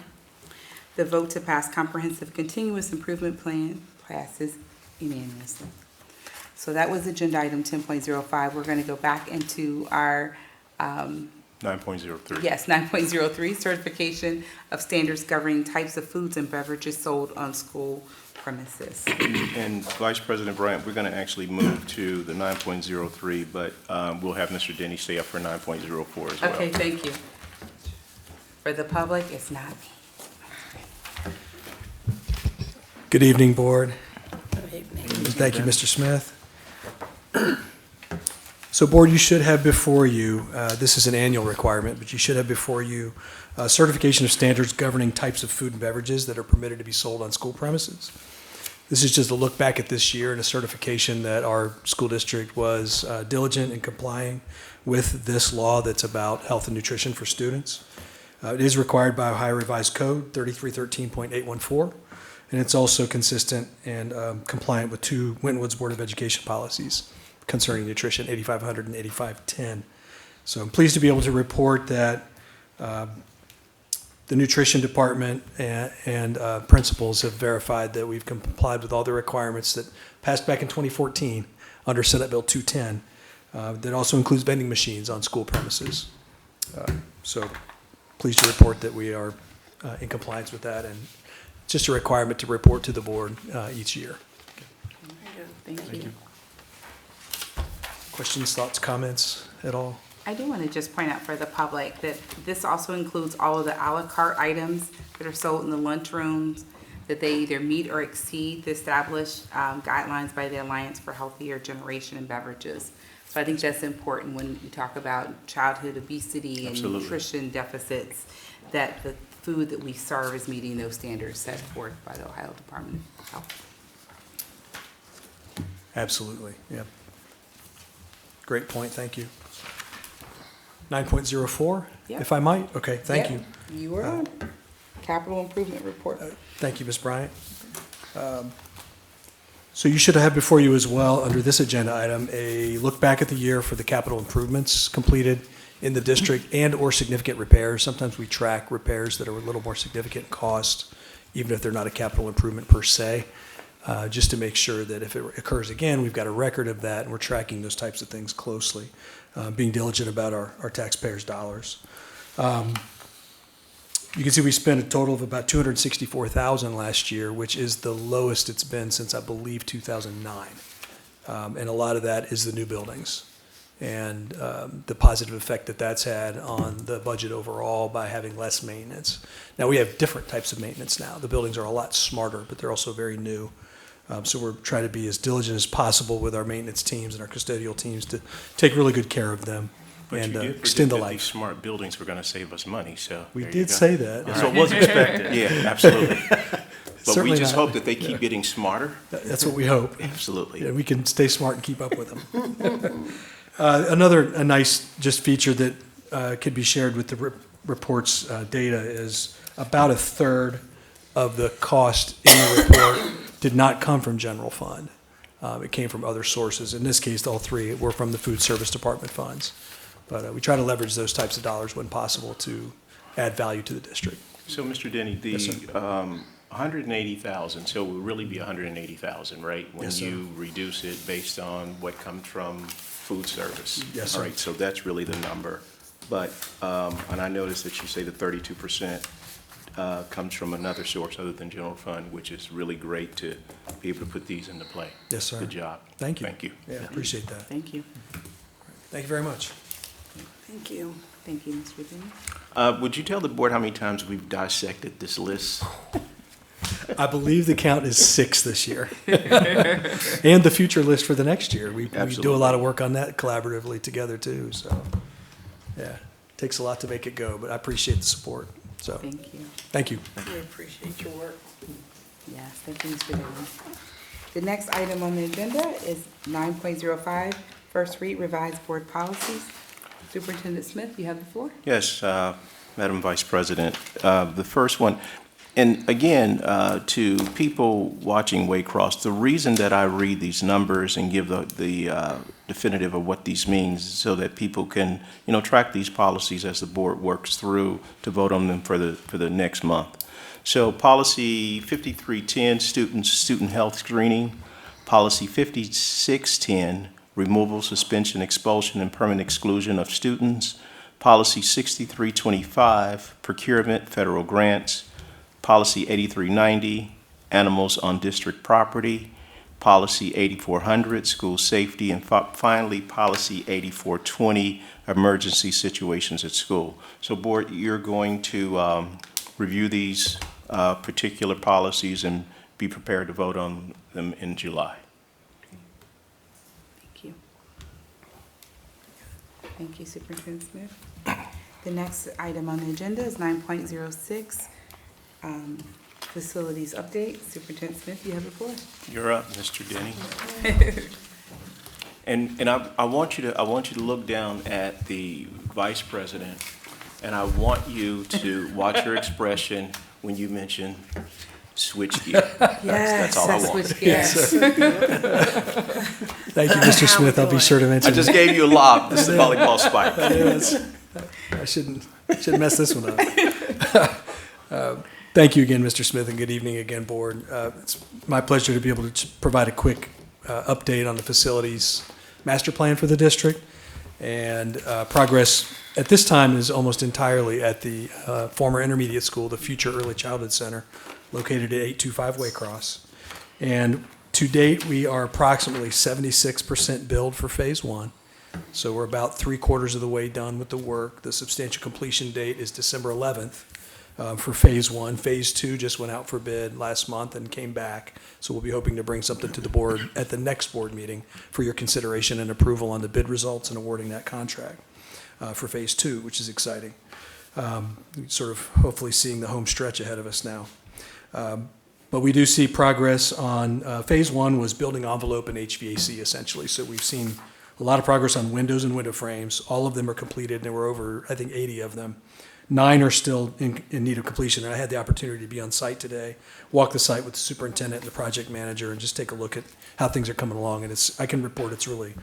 The vote to pass comprehensive continuous improvement plan passes unanimously. So that was agenda item 10.05. We're going to go back into our, 9.03. yes, 9.03, certification of standards governing types of foods and beverages sold on school premises. And Vice President Bryant, we're going to actually move to the 9.03, but we'll have Mr. Denny stay up for 9.04 as well. Okay, thank you. For the public, it's not me. Good evening, Board. Good evening. Thank you, Mr. Smith. So, Board, you should have before you, this is an annual requirement, but you should have before you certification of standards governing types of food and beverages that are permitted to be sold on school premises. This is just a look back at this year and a certification that our school district was diligent in complying with this law that's about health and nutrition for students. It is required by Ohio Revised Code 3313.814, and it's also consistent and compliant with two Winton Woods Board of Education policies concerning nutrition, 8500 and 8510. So I'm pleased to be able to report that the nutrition department and principals have verified that we've complied with all the requirements that passed back in 2014 under Senate Bill 210. That also includes vending machines on school premises. So pleased to report that we are in compliance with that, and it's just a requirement to report to the board each year. Thank you. Questions, thoughts, comments at all? I do want to just point out for the public that this also includes all of the à la carte items that are sold in the lunchrooms, that they either meet or exceed the established guidelines by the Alliance for Healthier Generation and Beverages. So I think that's important when you talk about childhood obesity and Absolutely. nutrition deficits, that the food that we serve is meeting those standards set forth by the Ohio Department of Health. Absolutely, yeah. Great point, thank you. 9.04, Yep. if I might? Okay, thank Yep. you. You are on. Capital Improvement Report. Thank you, Ms. Bryant. So you should have before you as well, under this agenda item, a look back at the year for the capital improvements completed in the district and/or significant repairs. Sometimes we track repairs that are a little more significant in cost, even if they're not a capital improvement per se, just to make sure that if it occurs again, we've got a record of that and we're tracking those types of things closely, being diligent about our taxpayers' dollars. You can see we spent a total of about $264,000 last year, which is the lowest it's been since, I believe, 2009. And a lot of that is the new buildings and the positive effect that that's had on the budget overall by having less maintenance. Now, we have different types of maintenance now. The buildings are a lot smarter, but they're also very new. So we're trying to be as diligent as possible with our maintenance teams and our custodial teams to take really good care of them But and you did extend the predict that these life. smart buildings were going to save us money, so. We there you did go. say that. So it was expected. Yeah, absolutely. But we Certainly just not. hope that they keep getting smarter. That's what we hope. Absolutely. Yeah, we can stay smart and keep up with them. A nice just feature that could be shared with the report's data is about a third of the cost in the report did not come from general fund. It came from other sources. In this case, all three were from the food service department funds. But we try to leverage those types of dollars when possible to add value to the district. So, Mr. Denny, the Yes, sir. 180,000, so it will really be 180,000, right? When Yes, sir. you reduce it based on what comes from food service? Yes, sir. All right, so that's really the number. But, and I noticed that you say the 32% comes from another source other than general fund, which is really great to be able to put these into play. Yes, sir. Good job. Thank you. Thank you. Yeah, appreciate that. Thank you. Thank you very much. Thank you. Thank you, Mr. Virginia. Would you tell the board how many times we've dissected this list? I believe the count is 6 this year. And the future list for the next year. We do a Absolutely. lot of work on that collaboratively together too, so, yeah. Takes a lot to make it go, but I appreciate the support, so, Thank you. thank you. We appreciate your work. Yes, thank you, Mr. Dillon. The next item on the agenda is 9.05, first read revised board policies. Superintendent Smith, you have the floor. Yes, Madam Vice President. The first one, and again, to people watching Waycross, the reason that I read these numbers and give the definitive of what these means is so that people can, track these policies as the board works through to vote on them for the next month. So policy 5310, student health screening. Policy 5610, removal, suspension, expulsion, and permanent exclusion of students. Policy 6325, procurement, federal grants. Policy 8390, animals on district property. Policy 8400, school safety. And finally, Policy 8420, emergency situations at school. So board, you're going to review these particular policies and be prepared to vote on them in July. Thank you. Thank you, Superintendent Smith. The next item on the agenda is 9.06, facilities update. Superintendent Smith, you have the floor. You're up, Mr. Denny. And I want you to look down at the Vice President, and I want you to watch your expression when you mention switchgear. That's all I want. Switch gears. Thank you, Mr. Smith. I'll be sure to I mention. just gave you a lob. This is a volleyball spike. Yes. I shouldn't mess this one up. Thank you again, Mr. Smith, and good evening again, Board. It's my pleasure to be able to provide a quick update on the facilities master plan for the district. And progress at this time is almost entirely at the former intermediate school, the Future Early Childhood Center, located at 825 Waycross. And to date, we are approximately 76% billed for phase 1. So we're about 3/4 of the way done with the work. The substantial completion date is December 11th for phase 1. Phase 2 just went out for bid last month and came back. So we'll be hoping to bring something to the board at the next board meeting for your consideration and approval on the bid results and awarding that contract for phase 2, which is exciting. Sort of hopefully seeing the home stretch ahead of us now. But we do see progress on, phase 1 was building envelope and HVAC essentially. So we've seen a lot of progress on windows and window frames. All of them are completed, and there were over, I think, 80 of them. 9 are still in need of completion, and I had the opportunity to be on site today, walk the site with the superintendent and the project manager, and just take a look at how things are coming along. And I can report it's really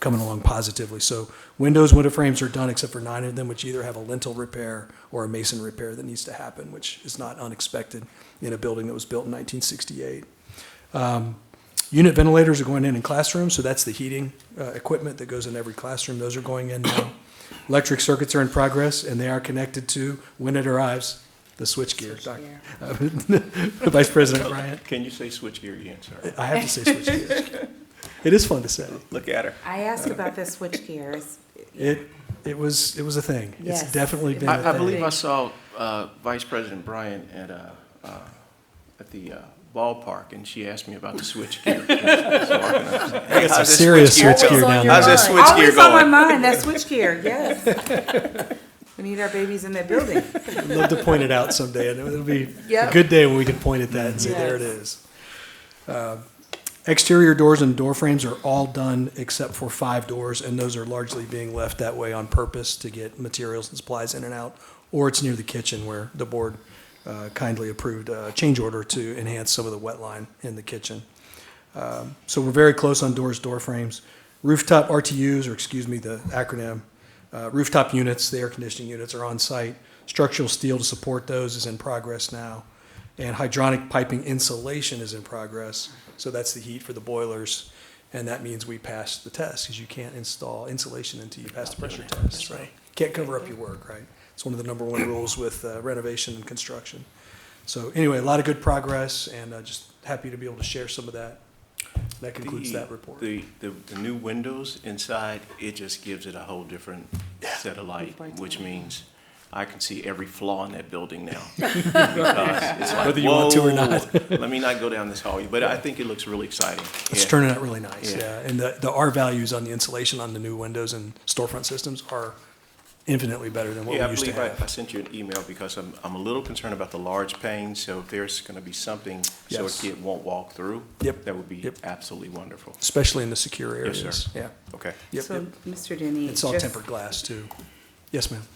coming along positively. So windows, window frames are done except for 9 of them, which either have a lintel repair or a mason repair that needs to happen, which is not unexpected in a building that was built in 1968. Unit ventilators are going in classrooms, so that's the heating equipment that goes in every classroom. Those are going in now. Electric circuits are in progress, and they are connected to, when it arrives, the switchgear. Vice President Bryant, Can you say switchgear again, sir? I have to say switchgear. It is fun to say. Look at her. I asked about the switch gears. It was a thing. Yes. It's definitely been a I thing. believe I saw Vice President Bryant at the ballpark, and she asked me about the switchgear. I got some serious switchgear down there. How's that switchgear Always on my going? mind, that switch gear, yes. We need our babies in that building. I'd love to point it out someday, and it'll be a Yep. good day when we can point at that and say, there it is. Exterior doors and door frames are all done except for 5 doors, and those are largely being left that way on purpose to get materials and supplies in and out, or it's near the kitchen where the board kindly approved a change order to enhance some of the wet line in the kitchen. So we're very close on doors, door frames. Rooftop RTUs, or excuse me, the acronym, rooftop units, the air conditioning units are on site. Structural steel to support those is in progress now. And hydronic piping insulation is in progress. So that's the heat for the boilers. And that means we passed the test, because you can't install insulation until you pass the pressure test. Right. Can't cover up your work, right? It's one of the #1 rules with renovation and construction. So anyway, a lot of good progress, and just happy to be able to share some of that. That concludes that report. The new windows inside, it just gives it a whole different set of light, Before which tonight. means I can see every flaw in that building now. Because it's like, Whether you want to or not. whoa, let me not go down this hallway, but I think it looks really exciting. It's Yeah. turning out really nice, Yeah. yeah. And the R values on the insulation on the new windows and storefront systems are infinitely better than what Yeah, we I used to believe I have. sent you an email because I'm a little concerned about the large panes, so if there's gonna be something so a Yes. kid won't walk through, Yep. that would be Yep. absolutely wonderful. Especially in the secure Yes, areas. sir. Yeah. Okay. Yep, So, yep. Mr. Denny, It's all just tempered glass too. Yes, ma'am.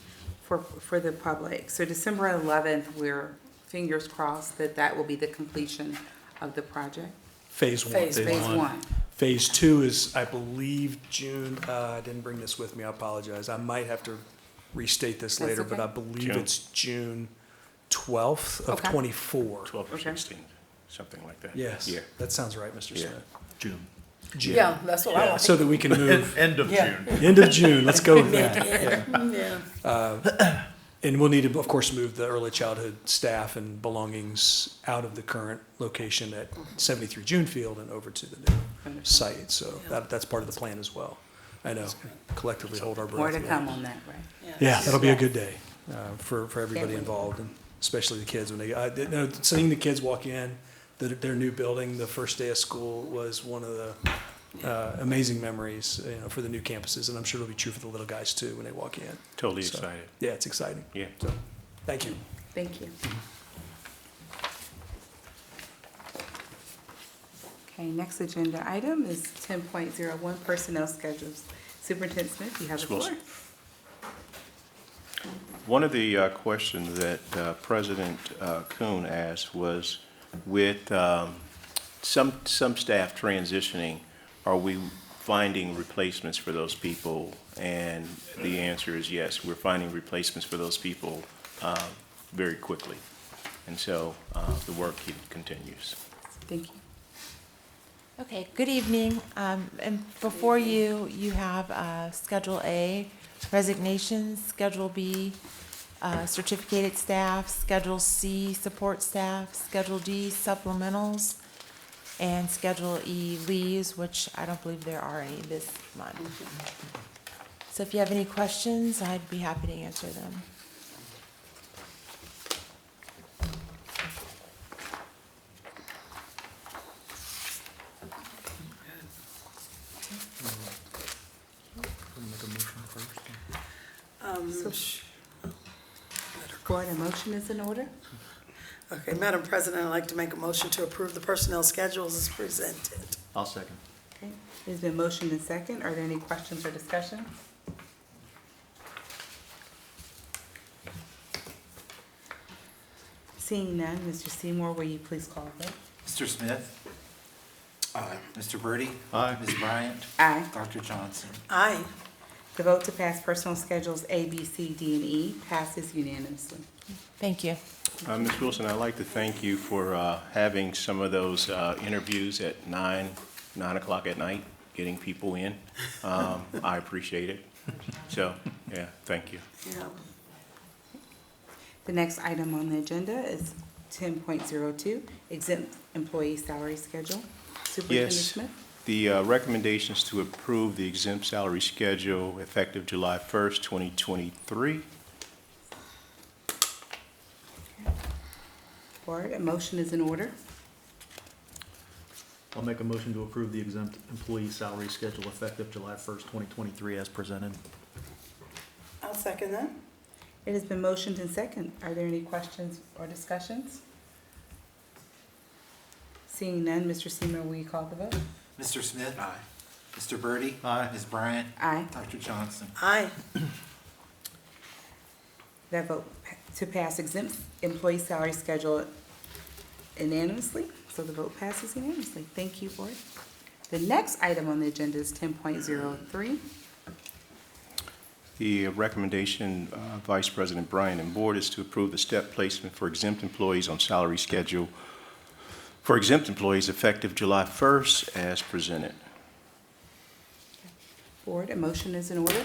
for the public, so December 11th, we're fingers crossed that that will be the completion of the project. Phase one. Phase Phase one. Phase two is, I believe, June, I didn't bring this with me, I apologize. I might have to restate this That's later, but I okay. believe June. it's June 12th of Okay. 24. 12 or Okay. 16, something like that. Yes, Yeah. that sounds right, Mr. Yeah. Smith. June. June. Yeah, that's what I Yeah, like. so that we can move, End of Yeah. June. end of June, let's go with that. Yeah. And we'll need to, of course, move the early childhood staff and belongings out of the current location at 73 Junefield and over to the new site. So that's part of the plan as well. I know, collectively hold our breath. More to yeah. come on that, right? Yeah, that'll be a Yes. good day for everybody wait. involved, and especially the kids. When seeing the kids walk in their new building, the first day of school was one of the amazing memories, for the new campuses, and I'm sure it'll be true for the little guys too when they walk in. Totally So, excited. Yeah, it's exciting. Yeah. So, thank you. Thank you. Okay, next agenda item is 10.01 personnel schedules. Superintendent Smith, you have the Ms. floor. Wilson. One of the questions that President Kuhn asked was, with some staff transitioning, are we finding replacements for those people? And the answer is yes, we're finding replacements for those people very quickly. And so the work continues. Thank you. Okay, good evening. And before you, you have Schedule A, resignations, Schedule B, certificated staff, Schedule C, support staff, Schedule D, supplementals, and Schedule E, leaves, which I don't believe there are any this month. So if you have any questions, I'd be happy to answer them. Board, a motion is in order? Okay, Madam President, I'd like to make a motion to approve the personnel schedules as presented. I'll second. Okay, there's been motion and second. Are there any questions or discussion? Seeing none, Mr. Seymour, will you please call the vote? Mr. Smith? Mr. Birdie? Aye. Ms. Bryant? Aye. Dr. Johnson? Aye. The vote to pass personal schedules A, B, C, D, and E passes unanimously. Thank you. Ms. Wilson, I'd like to thank you for having some of those interviews at 9 o'clock at night, getting people in. I appreciate it. So, yeah, thank you. Yeah. The next item on the agenda is 10.02, exempt employee salary schedule. Superintendent Yes. Smith? The recommendations to approve the exempt salary schedule effective July 1st, 2023. Board, a motion is in order. I'll make a motion to approve the exempt employee salary schedule effective July 1st, 2023 as presented. I'll second that. It has been motioned and second. Are there any questions or discussions? Seeing none, Mr. Seymour, will you call the vote? Mr. Smith? Aye. Mr. Birdie? Aye. Ms. Bryant? Aye. Dr. Johnson? Aye. That vote to pass exempt employee salary schedule unanimously, so the vote passes unanimously. Thank you, Board. The next item on the agenda is 10.03. The recommendation, Vice President Bryan and Board, is to approve the step placement for exempt employees on salary schedule for exempt employees effective July 1st as presented. Board, a motion is in order.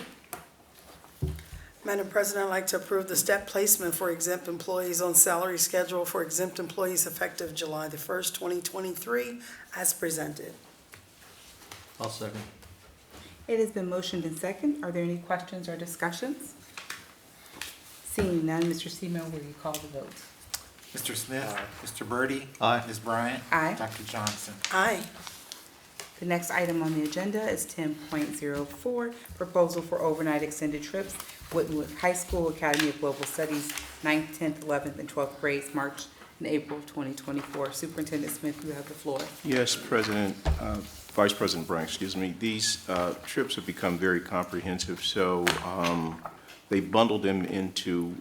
Madam President, I'd like to approve the step placement for exempt employees on salary schedule for exempt employees effective July the 1st, 2023, as presented. I'll second. It has been motioned and second. Are there any questions or discussions? Seeing none, Mr. Seymour, will you call the vote? Mr. Smith? Mr. Birdie? Aye. Ms. Bryant? Aye. Dr. Johnson? Aye. The next item on the agenda is 10.04, proposal for overnight extended trips, Winton High School Academy of Global Studies, 9th, 10th, 11th, and 12th grades, March and April of 2024. Superintendent Smith, you have the floor. Yes, Vice President Bryant, excuse me. These trips have become very comprehensive, so they bundled them into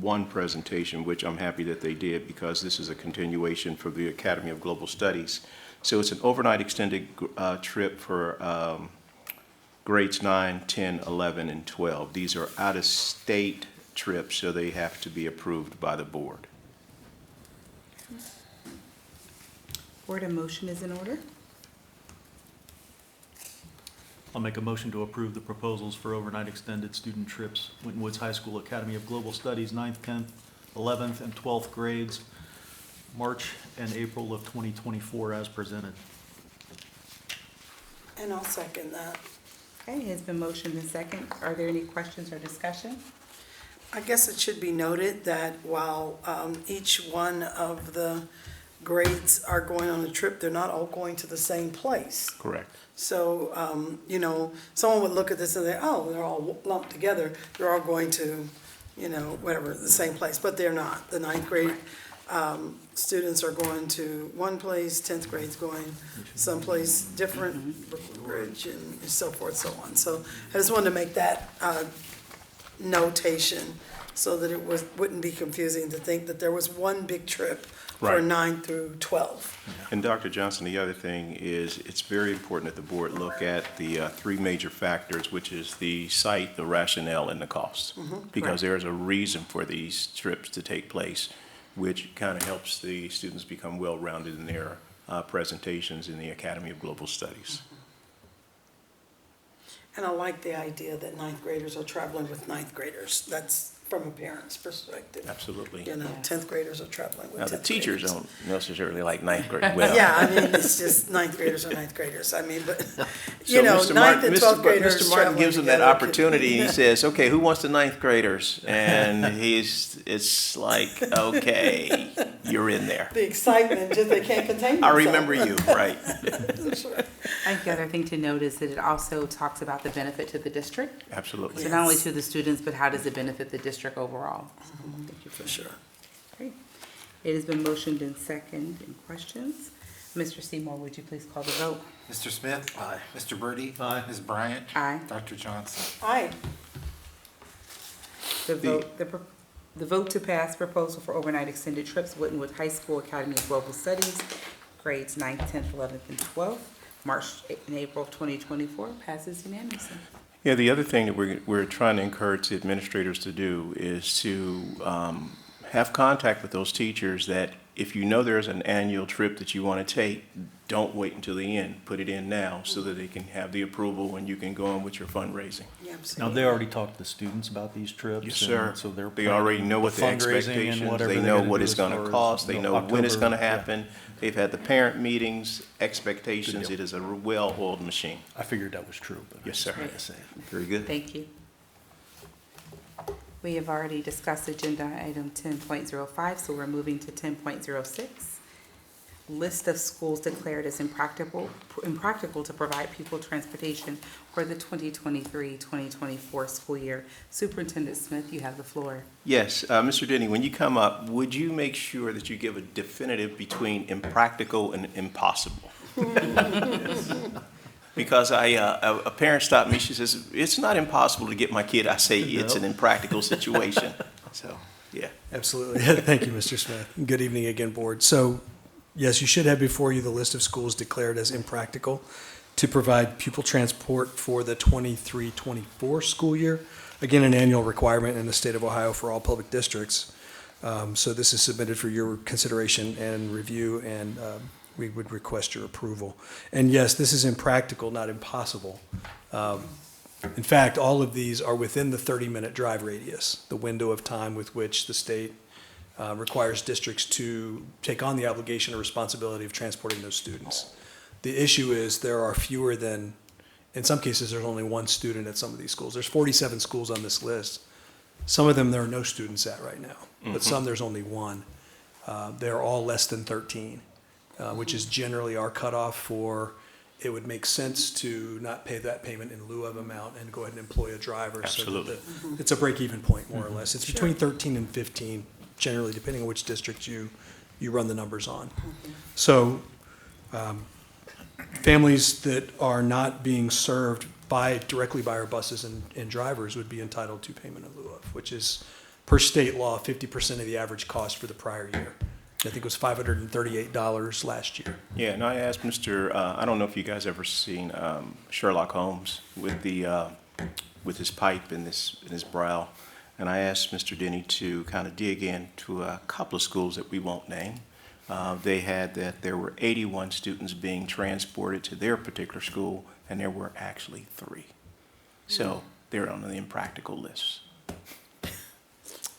one presentation, which I'm happy that they did because this is a continuation for the Academy of Global Studies. So it's an overnight extended trip for grades 9, 10, 11, and 12. These are out-of-state trips, so they have to be approved by the board. Board, a motion is in order. I'll make a motion to approve the proposals for overnight extended student trips, Winton Woods High School Academy of Global Studies, 9th, 10th, 11th, and 12th grades, March and April of 2024 as presented. And I'll second that. Okay, it has been motioned and second. Are there any questions or discussion? I guess it should be noted that while each one of the grades are going on a trip, they're not all going to the same place. Correct. So, someone would look at this and say, oh, they're all lumped together. They're all going to, whatever, the same place, but they're not. The 9th grade students are going to one place, 10th grade's going someplace different, Brooklyn Bridge and so forth, so on. So I just wanted to make that notation so that it wouldn't be confusing to think that there was one big trip for Right. 9 through 12. And Dr. Johnson, the other thing is, it's very important that the board look at the three major factors, which is the site, the rationale, and the cost. Because there's a reason for these trips to take place, which kind of helps the students become well-rounded in their presentations in the Academy of Global Studies. And I like the idea that 9th graders are traveling with 9th graders. That's from a parent's perspective. Absolutely. 10th graders are traveling with 10th Now, graders. the teachers don't necessarily like ninth grade well. Yeah, I mean, it's just 9th graders are 9th graders. I mean, but, So 9th and 12th graders Mr. Martin gives them that traveling opportunity, together. he says, okay, who wants the ninth graders? And it's like, okay, you're in there. The excitement, just they can't contain I themselves. remember you, right? I think the other thing to note is that it also talks about the benefit to the district. Absolutely. So not only to the students, but how does it benefit the district overall? Thank you For sure. Great. It has been motioned in second. Any questions? Mr. Seymour, would you please call the vote? Mr. Smith? Aye. Mr. Birdie? Aye. Ms. Bryant? Aye. Dr. Johnson? Aye. The vote to pass proposal for overnight extended trips, Winton High School Academy of Global Studies, grades 9th, 10th, 11th, and 12th, March and April of 2024, passes unanimously. Yeah, the other thing that we're trying to encourage the administrators to do is to have contact with those teachers that if you know there's an annual trip that you want to take, don't wait until the end. Put it in now so that they can have the approval and you can go on with your fundraising. Yeah, Now, absolutely. they already talked to the students about these trips. Yes, and sir. So they're. They already know what the fundraising and expectations, whatever they they're know gonna what do it's as gonna far as, cost, they know when it's October, gonna yeah. happen. They've had the parent meetings, expectations. Good It deal. is a well-oiled machine. I figured that was true, but. I Yes, just sir. had to say it. Very good. Thank you. We have already discussed agenda item 10.05, so we're moving to 10.06. List of schools declared as impractical to provide pupil transportation for the 2023-2024 school year. Superintendent Smith, you have the floor. Yes, Mr. Denny, when you come up, would you make sure that you give a definitive between impractical and impossible? Because a parent stopped me, she says, it's not impossible to get my kid. I say, it's an impractical situation. So, yeah. Absolutely. Thank you, Mr. Smith. Good evening again, Board. So, yes, you should have before you the list of schools declared as impractical to provide pupil transport for the 23-24 school year. Again, an annual requirement in the state of Ohio for all public districts. So this is submitted for your consideration and review, and we would request your approval. And yes, this is impractical, not impossible. In fact, all of these are within the 30-minute drive radius, the window of time with which the state requires districts to take on the obligation or responsibility of transporting those students. The issue is there are fewer than In some cases, there's only one student at some of these schools. There's 47 schools on this list. Some of them, there are no students at right now, but some, there's only one. They're all less than 13, which is generally our cutoff for, it would make sense to not pay that payment in lieu of amount and go ahead and employ a driver. Absolutely. So that it's a break-even point, more or less. It's between 13 and 15, generally, depending on which district you run the numbers on. So families that are not being served directly by our buses and drivers would be entitled to payment in lieu of, which is, per state law, 50% of the average cost for the prior year. I think it was $538 last year. Yeah, and I asked Mr., I don't know if you guys ever seen Sherlock Holmes with his pipe in his brow. And I asked Mr. Denny to kind of dig into a couple of schools that we won't name. They had that there were 81 students being transported to their particular school, and there were actually 3. So they're on the impractical list.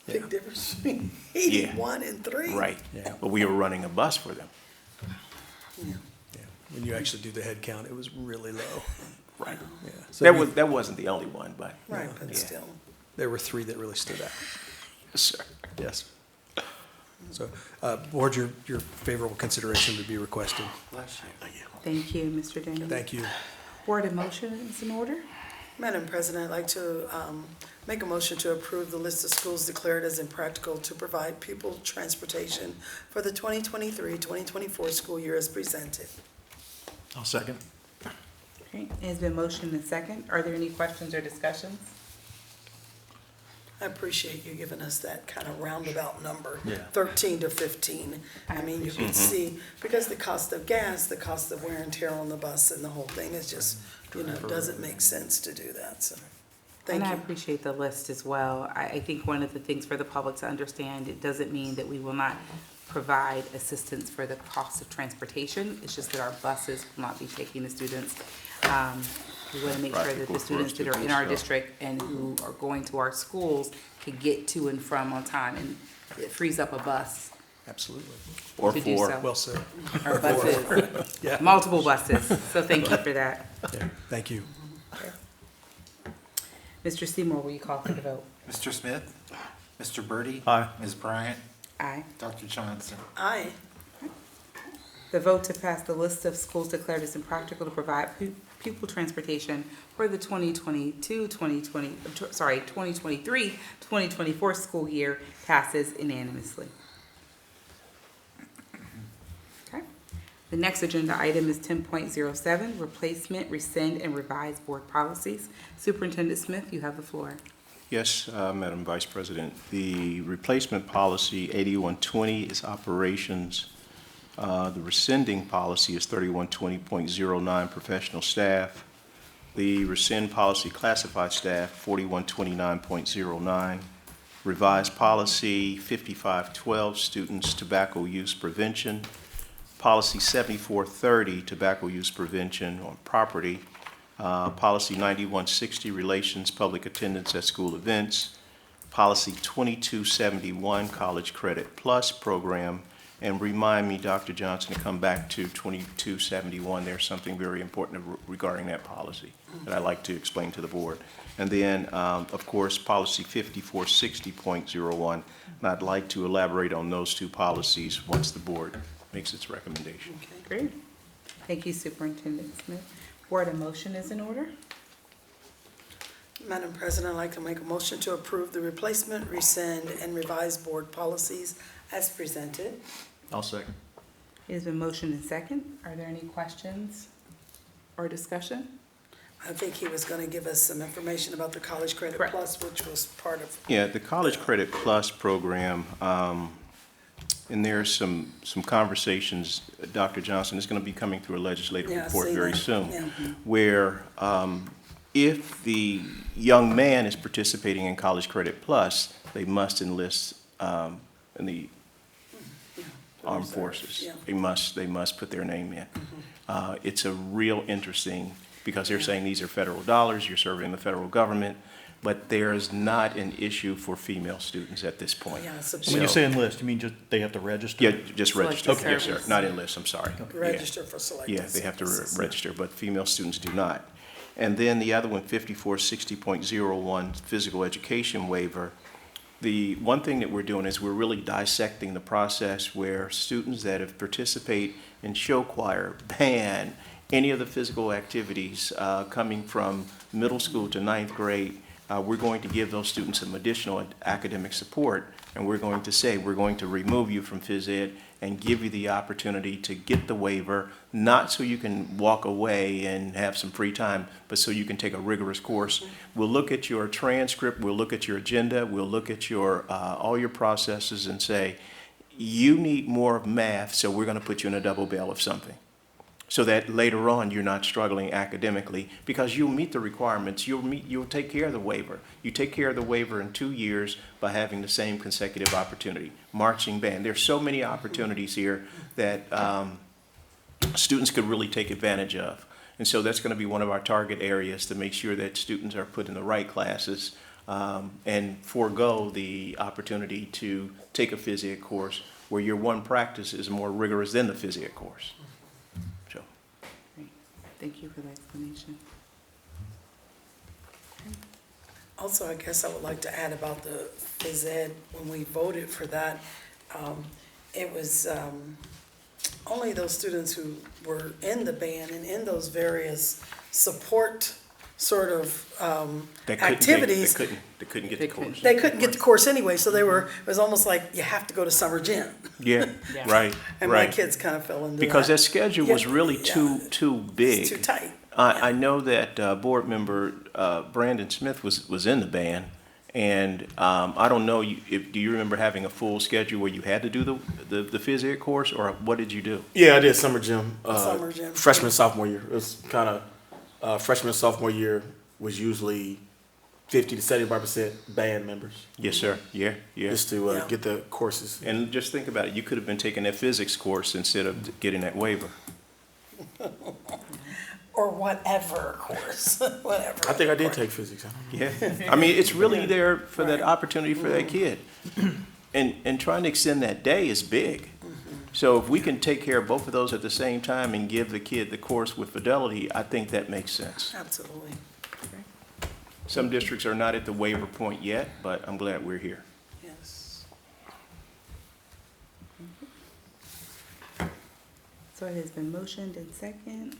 Big difference between 81 and 3. Right. Yeah. But we were running a bus for them. Yeah. When you actually do the head count, it was really low. Right. Yeah. So That wasn't the only one, but. Right, but Yeah. still. there were 3 that really stood out. Yes, sir. Yes. So, board, your favorable consideration would be requested. Thank you, Mr. Daniel. Thank you. Board, a motion is in order? Madam President, I'd like to make a motion to approve the list of schools declared as impractical to provide pupil transportation for the 2023-2024 school year as presented. I'll second. Okay, it has been motioned and second. Are there any questions or discussions? I appreciate you giving us that kind of roundabout number, Yeah. 13 to 15. I mean, you can see, because the cost of gas, the cost of wear and tear on the bus, and the whole thing is just, doesn't make sense to do that, so, thank And I you. appreciate the list as well. I think one of the things for the public to understand, it doesn't mean that we will not provide assistance for the cost of transportation. It's just that our buses will not be taking the students. We want to make sure that the students that are in our district and who are going to our schools can get to and from on time, and it frees up a bus Absolutely. Or to do 4. so. Well said. Or buses, Yeah. multiple buses. So thank you for that. Yeah. Thank you. Mr. Seymour, will you call for the vote? Mr. Smith? Mr. Birdie? Aye. Ms. Bryant? Aye. Dr. Johnson? Aye. The vote to pass the list of schools declared as impractical to provide pupil transportation for the 2023-2024 school year passes unanimously. Okay. The next agenda item is 10.07, replacement, rescind, and revise board policies. Superintendent Smith, you have the floor. Yes, Madam Vice President. The replacement policy 8120 is operations. The rescinding policy is 3120.09 professional staff. The rescind policy classified staff 4129.09. Revised policy 5512 students tobacco use prevention. Policy 7430 tobacco use prevention on property. Policy 9160 relations public attendance at school events. Policy 2271 college credit plus program. And remind me, Dr. Johnson, to come back to 2271. There's something very important regarding that policy that I'd like to explain to the board. And then, of course, policy 5460.01. And I'd like to elaborate on those 2 policies once the board makes its recommendation. Great. Thank you, Superintendent Smith. Board, a motion is in order? Madam President, I'd like to make a motion to approve the replacement, rescind, and revise board policies as presented. I'll second. It has been motioned and second. Are there any questions or discussion? I think he was going to give us some information about the College Credit Correct. Plus, which was part of. Yeah, the College Credit Plus program, and there's some conversations, Dr. Johnson, is going to be coming through a legislative Yeah, I report see very that. soon, Yeah. where if the young man is participating in College Credit Plus, they must enlist in the armed forces. Yeah. They must put their name in. It's a real interesting, because they're saying these are federal dollars, you're serving the federal government, but there's not an issue for female students at this point. Yeah, so When you So- say enlist, you mean just they have to register? Yeah, just Select register. the Yes, sir, service. not enlist, I'm sorry. Yeah. register for selected Yeah, they have to services. register, but female students do not. And then the other one, 5460.01, physical education waiver. The one thing that we're doing is we're really dissecting the process where students that have participated in show choir, band, any of the physical activities coming from middle school to ninth grade, we're going to give those students some additional academic support, and we're going to say we're going to remove you from phys ed and give you the opportunity to get the waiver, not so you can walk away and have some free time, but so you can take a rigorous course. We'll look at your transcript, we'll look at your agenda, we'll look at your all your processes and say, you need more of math, so we're going to put you in a double bill of something, so that later on you're not struggling academically, because you'll meet the requirements. You'll take care of the waiver. You take care of the waiver in 2 years by having the same consecutive opportunity. Marching band. There's so many opportunities here that students could really take advantage of. And so that's going to be one of our target areas, to make sure that students are put in the right classes and forego the opportunity to take a phys ed course where your one practice is more rigorous than the phys ed course. So. Great. Thank you for the explanation. Also, I guess I would like to add about the phys ed, when we voted for that, it was only those students who were in the band and in those various support sort of activities. They couldn't get the course. They couldn't get the course anyway, so they were, it was almost like you have to go to summer gym. Yeah, right, And my right. kids kind of fell into that. Because that schedule was really too big. It's too tight. I know that board member Brandon Smith was in the band, and I don't know, do you remember having a full schedule where you had to do the phys ed course, or what did you do? Yeah, I did summer gym. Summer gym. Freshman, sophomore year. It was kind of freshman, sophomore year was usually 50 to 75% band members. Yes, sir. Yeah, yeah. Just to get the courses. And just think about it, you could have been taking that physics course instead of getting that waiver. Or whatever course, whatever. I think I did take physics. I don't know. Yeah, I mean, it's really there for that opportunity for that kid. And trying to extend that day is big. So if we can take care of both of those at the same time and give the kid the course with fidelity, I think that makes sense. Absolutely. Some districts are not at the waiver point yet, but I'm glad we're here. Yes. So it has been motioned and second.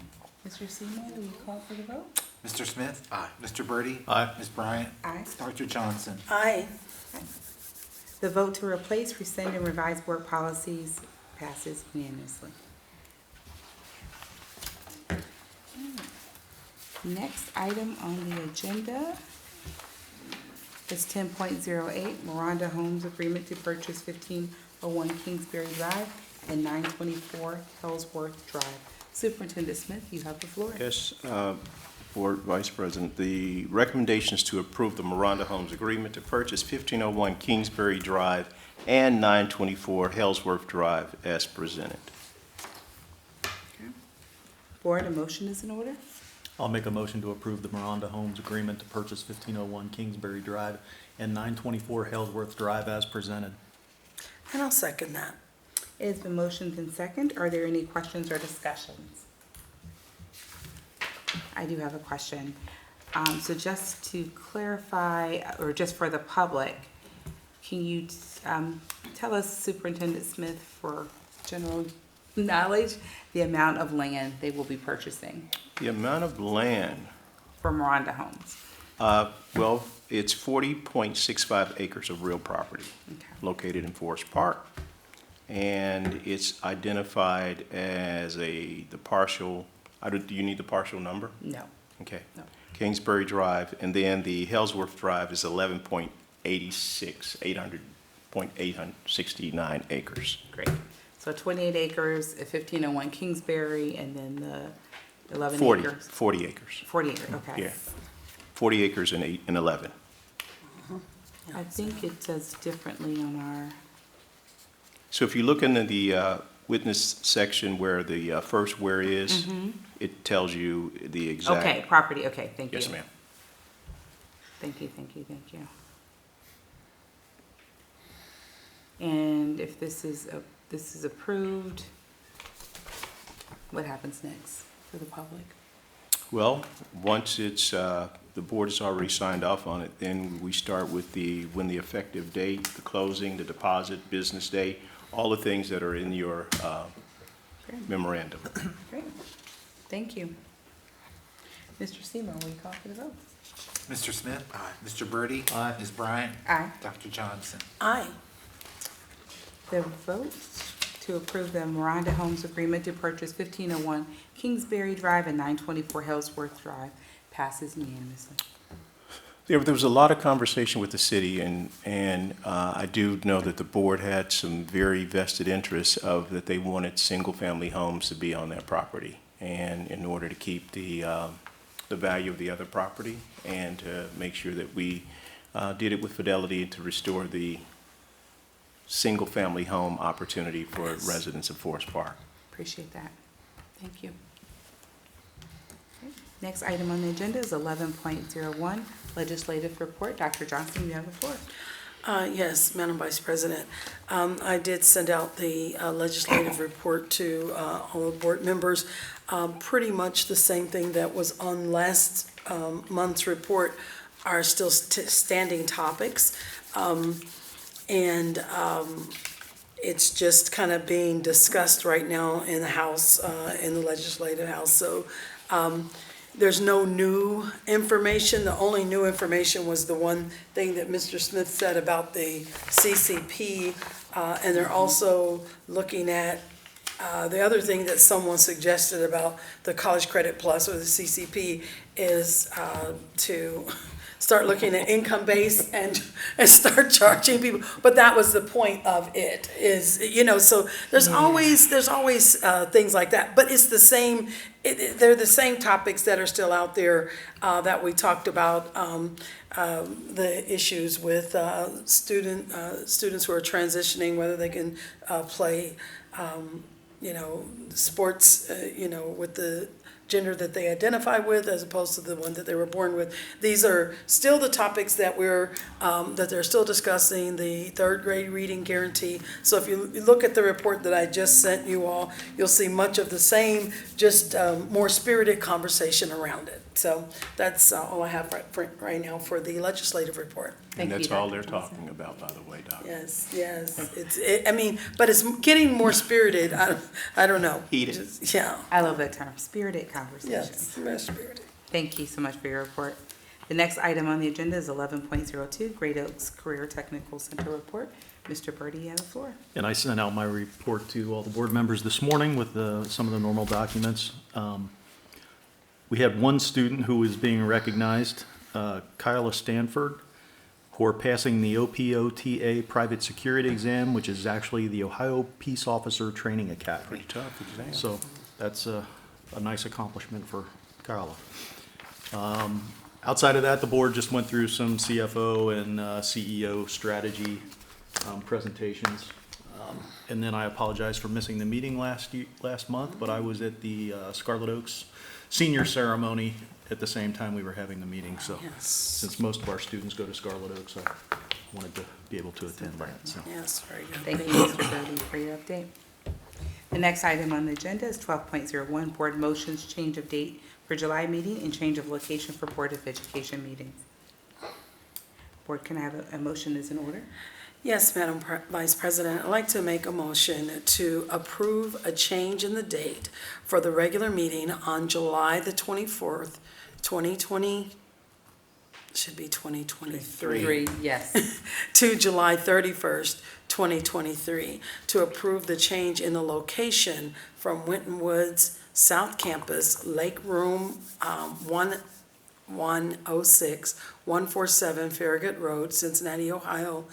Mr. Seymour, will you call for the vote? Mr. Smith? Aye. Mr. Birdie? Aye. Ms. Bryant? Aye. Dr. Johnson? Aye. The vote to replace, rescind, and revise board policies passes unanimously. Next item on the agenda is 10.08, Miranda Homes Agreement to purchase 1501 Kingsbury Drive and 924 Ellsworth Drive. Superintendent Smith, you have the floor. Yes, Board Vice President, the recommendation is to approve the Miranda Homes Agreement to purchase 1501 Kingsbury Drive and 924 Ellsworth Drive as presented. Board, a motion is in order. I'll make a motion to approve the Miranda Homes Agreement to purchase 1501 Kingsbury Drive and 924 Ellsworth Drive as presented. And I'll second that. It has been motioned and second. Are there any questions or discussions? I do have a question. So just to clarify, or just for the public, can you tell us, Superintendent Smith, for general knowledge, the amount of land they will be purchasing The amount of land, for Miranda Homes? well, it's 40.65 acres of real property Okay. located in Forest Park. And it's identified as the partial, do you need the partial number? No. Okay. No. Kingsbury Drive, and then the Ellsworth Drive is 869 acres. Great. So 28 acres at 1501 Kingsbury, and then the 11 40, acres? 40 acres, 40 acres, okay. yeah. 40 acres and 11. I think it does differently on our, So if you look into the witness section where the first where is, it tells you the exact. okay, property, okay, thank you. Yes, ma'am. Thank you, thank you, thank you. And if this is approved, what happens next for the public? Well, once it's, the board has already signed off on it, then we start with when the effective date, the closing, the deposit, business day, all the things that are in your memorandum. Great. Thank you. Mr. Seymour, will you call for the vote? Mr. Smith? Aye. Mr. Birdie? Aye. Ms. Bryant? Aye. Dr. Johnson? Aye. The vote to approve the Miranda Homes Agreement to purchase 1501 Kingsbury Drive and 924 Hellsworth Drive passes unanimously. There was a lot of conversation with the city, and I do know that the board had some very vested interests of that they wanted single-family homes to be on that property, and in order to keep the value of the other property, and to make sure that we did it with fidelity to restore the single-family home opportunity for residents of Forest Park. Appreciate that. Thank you. Okay. Next item on the agenda is 11.01, Legislative Report. Dr. Johnson, you have the floor. Yes, Madam Vice President. I did send out the legislative report to all the board members. Pretty much the same thing that was on last month's report are still standing topics. It's just kind of being discussed right now in the House, in the Legislative House. So there's no new information. The only new information was the one thing that Mr. Smith said about the CCP. And they're also looking at the other thing that someone suggested about the College Credit Plus or the CCP is to start looking at income base and start charging people. But that was the point of it is, so there's always things like that. But it's the same, they're the same topics that are still out there that we talked about. The issues with students who are transitioning, whether they can play, sports, with the gender that they identify with as opposed to the one that they were born with. These are still the topics that that they're still discussing, the third grade reading guarantee. So if you look at the report that I just sent you all, you'll see much of the same, just more spirited conversation around it. So that's all I have right now for the legislative report. Thank And that's you, all Dr. they're Johnson. talking about, by the way, Doc. Yes, but it's getting more spirited. I don't know. Heated. Yeah. I love that term, spirited conversation. Yes, more spirited. Thank you so much for your report. The next item on the agenda is 11.02, Great Oaks Career Technical Center Report. Mr. Birdie, you have the floor. And I sent out my report to all the board members this morning with some of the normal documents. We had one student who is being recognized, Kyla Stanford, for passing the OPOTA private security exam, which is actually the Ohio Peace Officer Training Academy. Pretty tough exam. So that's a nice accomplishment for Kyla. Outside of that, the board just went through some CFO and CEO strategy presentations. And then I apologize for missing the meeting last month, but I was at the Scarlet Oaks senior ceremony at the same time we were having the meeting. So Yes. since most of our students go to Scarlet Oaks, I wanted to be able to attend that. So. Yes, very good. Thank you, Mr. Birdie, for your update. The next item on the agenda is 12.01, Board Motions, Change of Date for July meeting and change of location for Board of Education meetings. Board, can I have a motion as in order? Yes, Madam Vice President, I'd like to make a motion to approve a change in the date for the regular meeting on July the 24th, 2020, should be 2023. 3, yes. To July 31st, 2023, to approve the change in the location from Winton Woods South Campus, Lake Room 1106, 147 Farragut Road, Cincinnati, Ohio,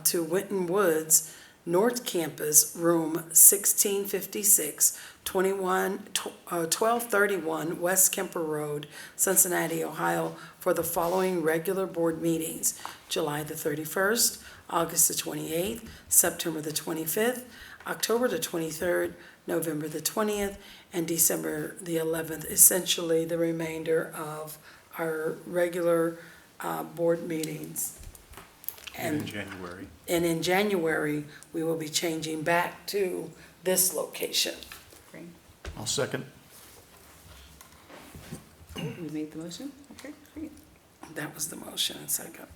to Winton Woods North Campus, Room 1656, 1231 West Kemper Road, Cincinnati, Ohio, for the following regular board meetings: July the 31st, August the 28th, September the 25th, October the 23rd, November the 20th, and December the 11th, essentially the remainder of our regular board meetings. In January. And in January, we will be changing back to this location. Great. I'll second. We made the motion? Okay, great. That was the motion, second.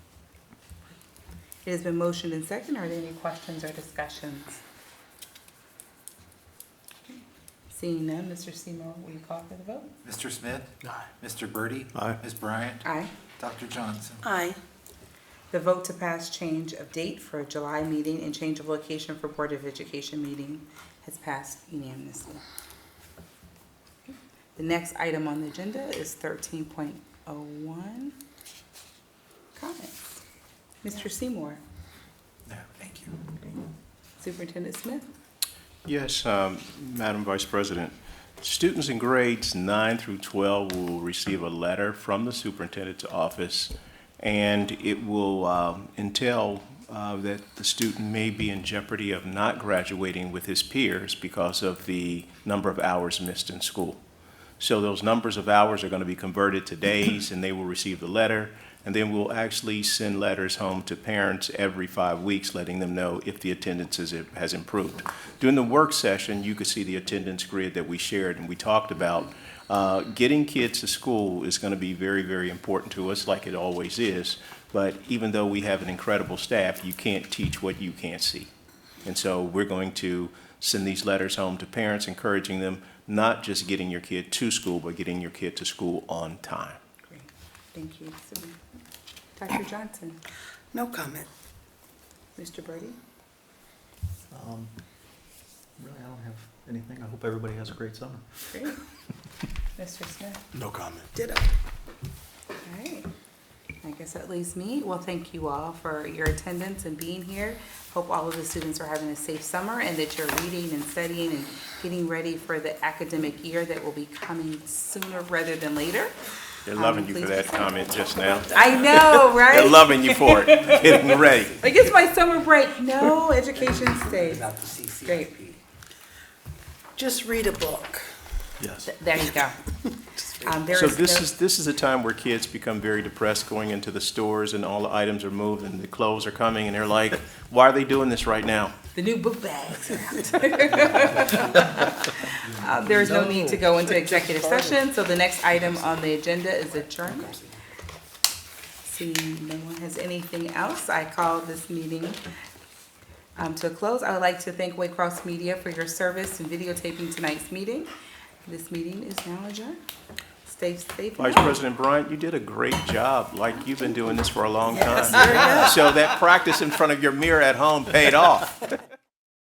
It has been motioned and second. Are there any questions or discussions? Seeing none, Mr. Seymour, will you call for the vote? Mr. Smith? Aye. Mr. Birdie? Aye. Ms. Bryant? Aye. Dr. Johnson? Aye. The vote to pass change of date for July meeting and change of location for Board of Education meeting has passed unanimously. The next item on the agenda is 13.01, comments. Mr. Seymour, No, thank you. Superintendent Smith. Yes, Madam Vice President. Students in grades 9 through 12 will receive a letter from the superintendent's office, and it will entail that the student may be in jeopardy of not graduating with his peers because of the number of hours missed in school. So those numbers of hours are going to be converted to days, and they will receive the letter. And then we'll actually send letters home to parents every 5 weeks, letting them know if the attendance has improved. During the work session, you could see the attendance grid that we shared, and we talked about getting kids to school is going to be very, very important to us, like it always is. But even though we have an incredible staff, you can't teach what you can't see. And so we're going to send these letters home to parents, encouraging them not just getting your kid to school, but getting your kid to school on time. Great, thank you. Dr. Johnson, No comment. Mr. Birdie. Really, I don't have anything. I hope everybody has a great summer. Great. Mr. Smith. No comment. Ditto. All right. I guess that leaves me. Well, thank you all for your attendance and being here. Hope all of the students are having a safe summer and that you're reading and studying and getting ready for the academic year that will be coming sooner rather than later. They're loving you for that comment just now. I know, right? They're loving you for it, getting ready. Like, it's my summer break. No, education stays. Great. Just read a book. Yes. There you go. There So is no- this is a time where kids become very depressed going into the stores and all the items are moved and the clothes are coming and they're like, why are they doing this right now? The new book bags are out. There is no need to go into executive session, so the next item on the agenda is adjournment. Seeing no one has anything else, I call this meeting to a close. I would like to thank Waycross Media for your service in videotaping tonight's meeting. This meeting is now adjourned. Stay safe. Vice President Bryant, you did a great job, like you've been doing this for a long time. So that practice in front of your mirror at home paid off.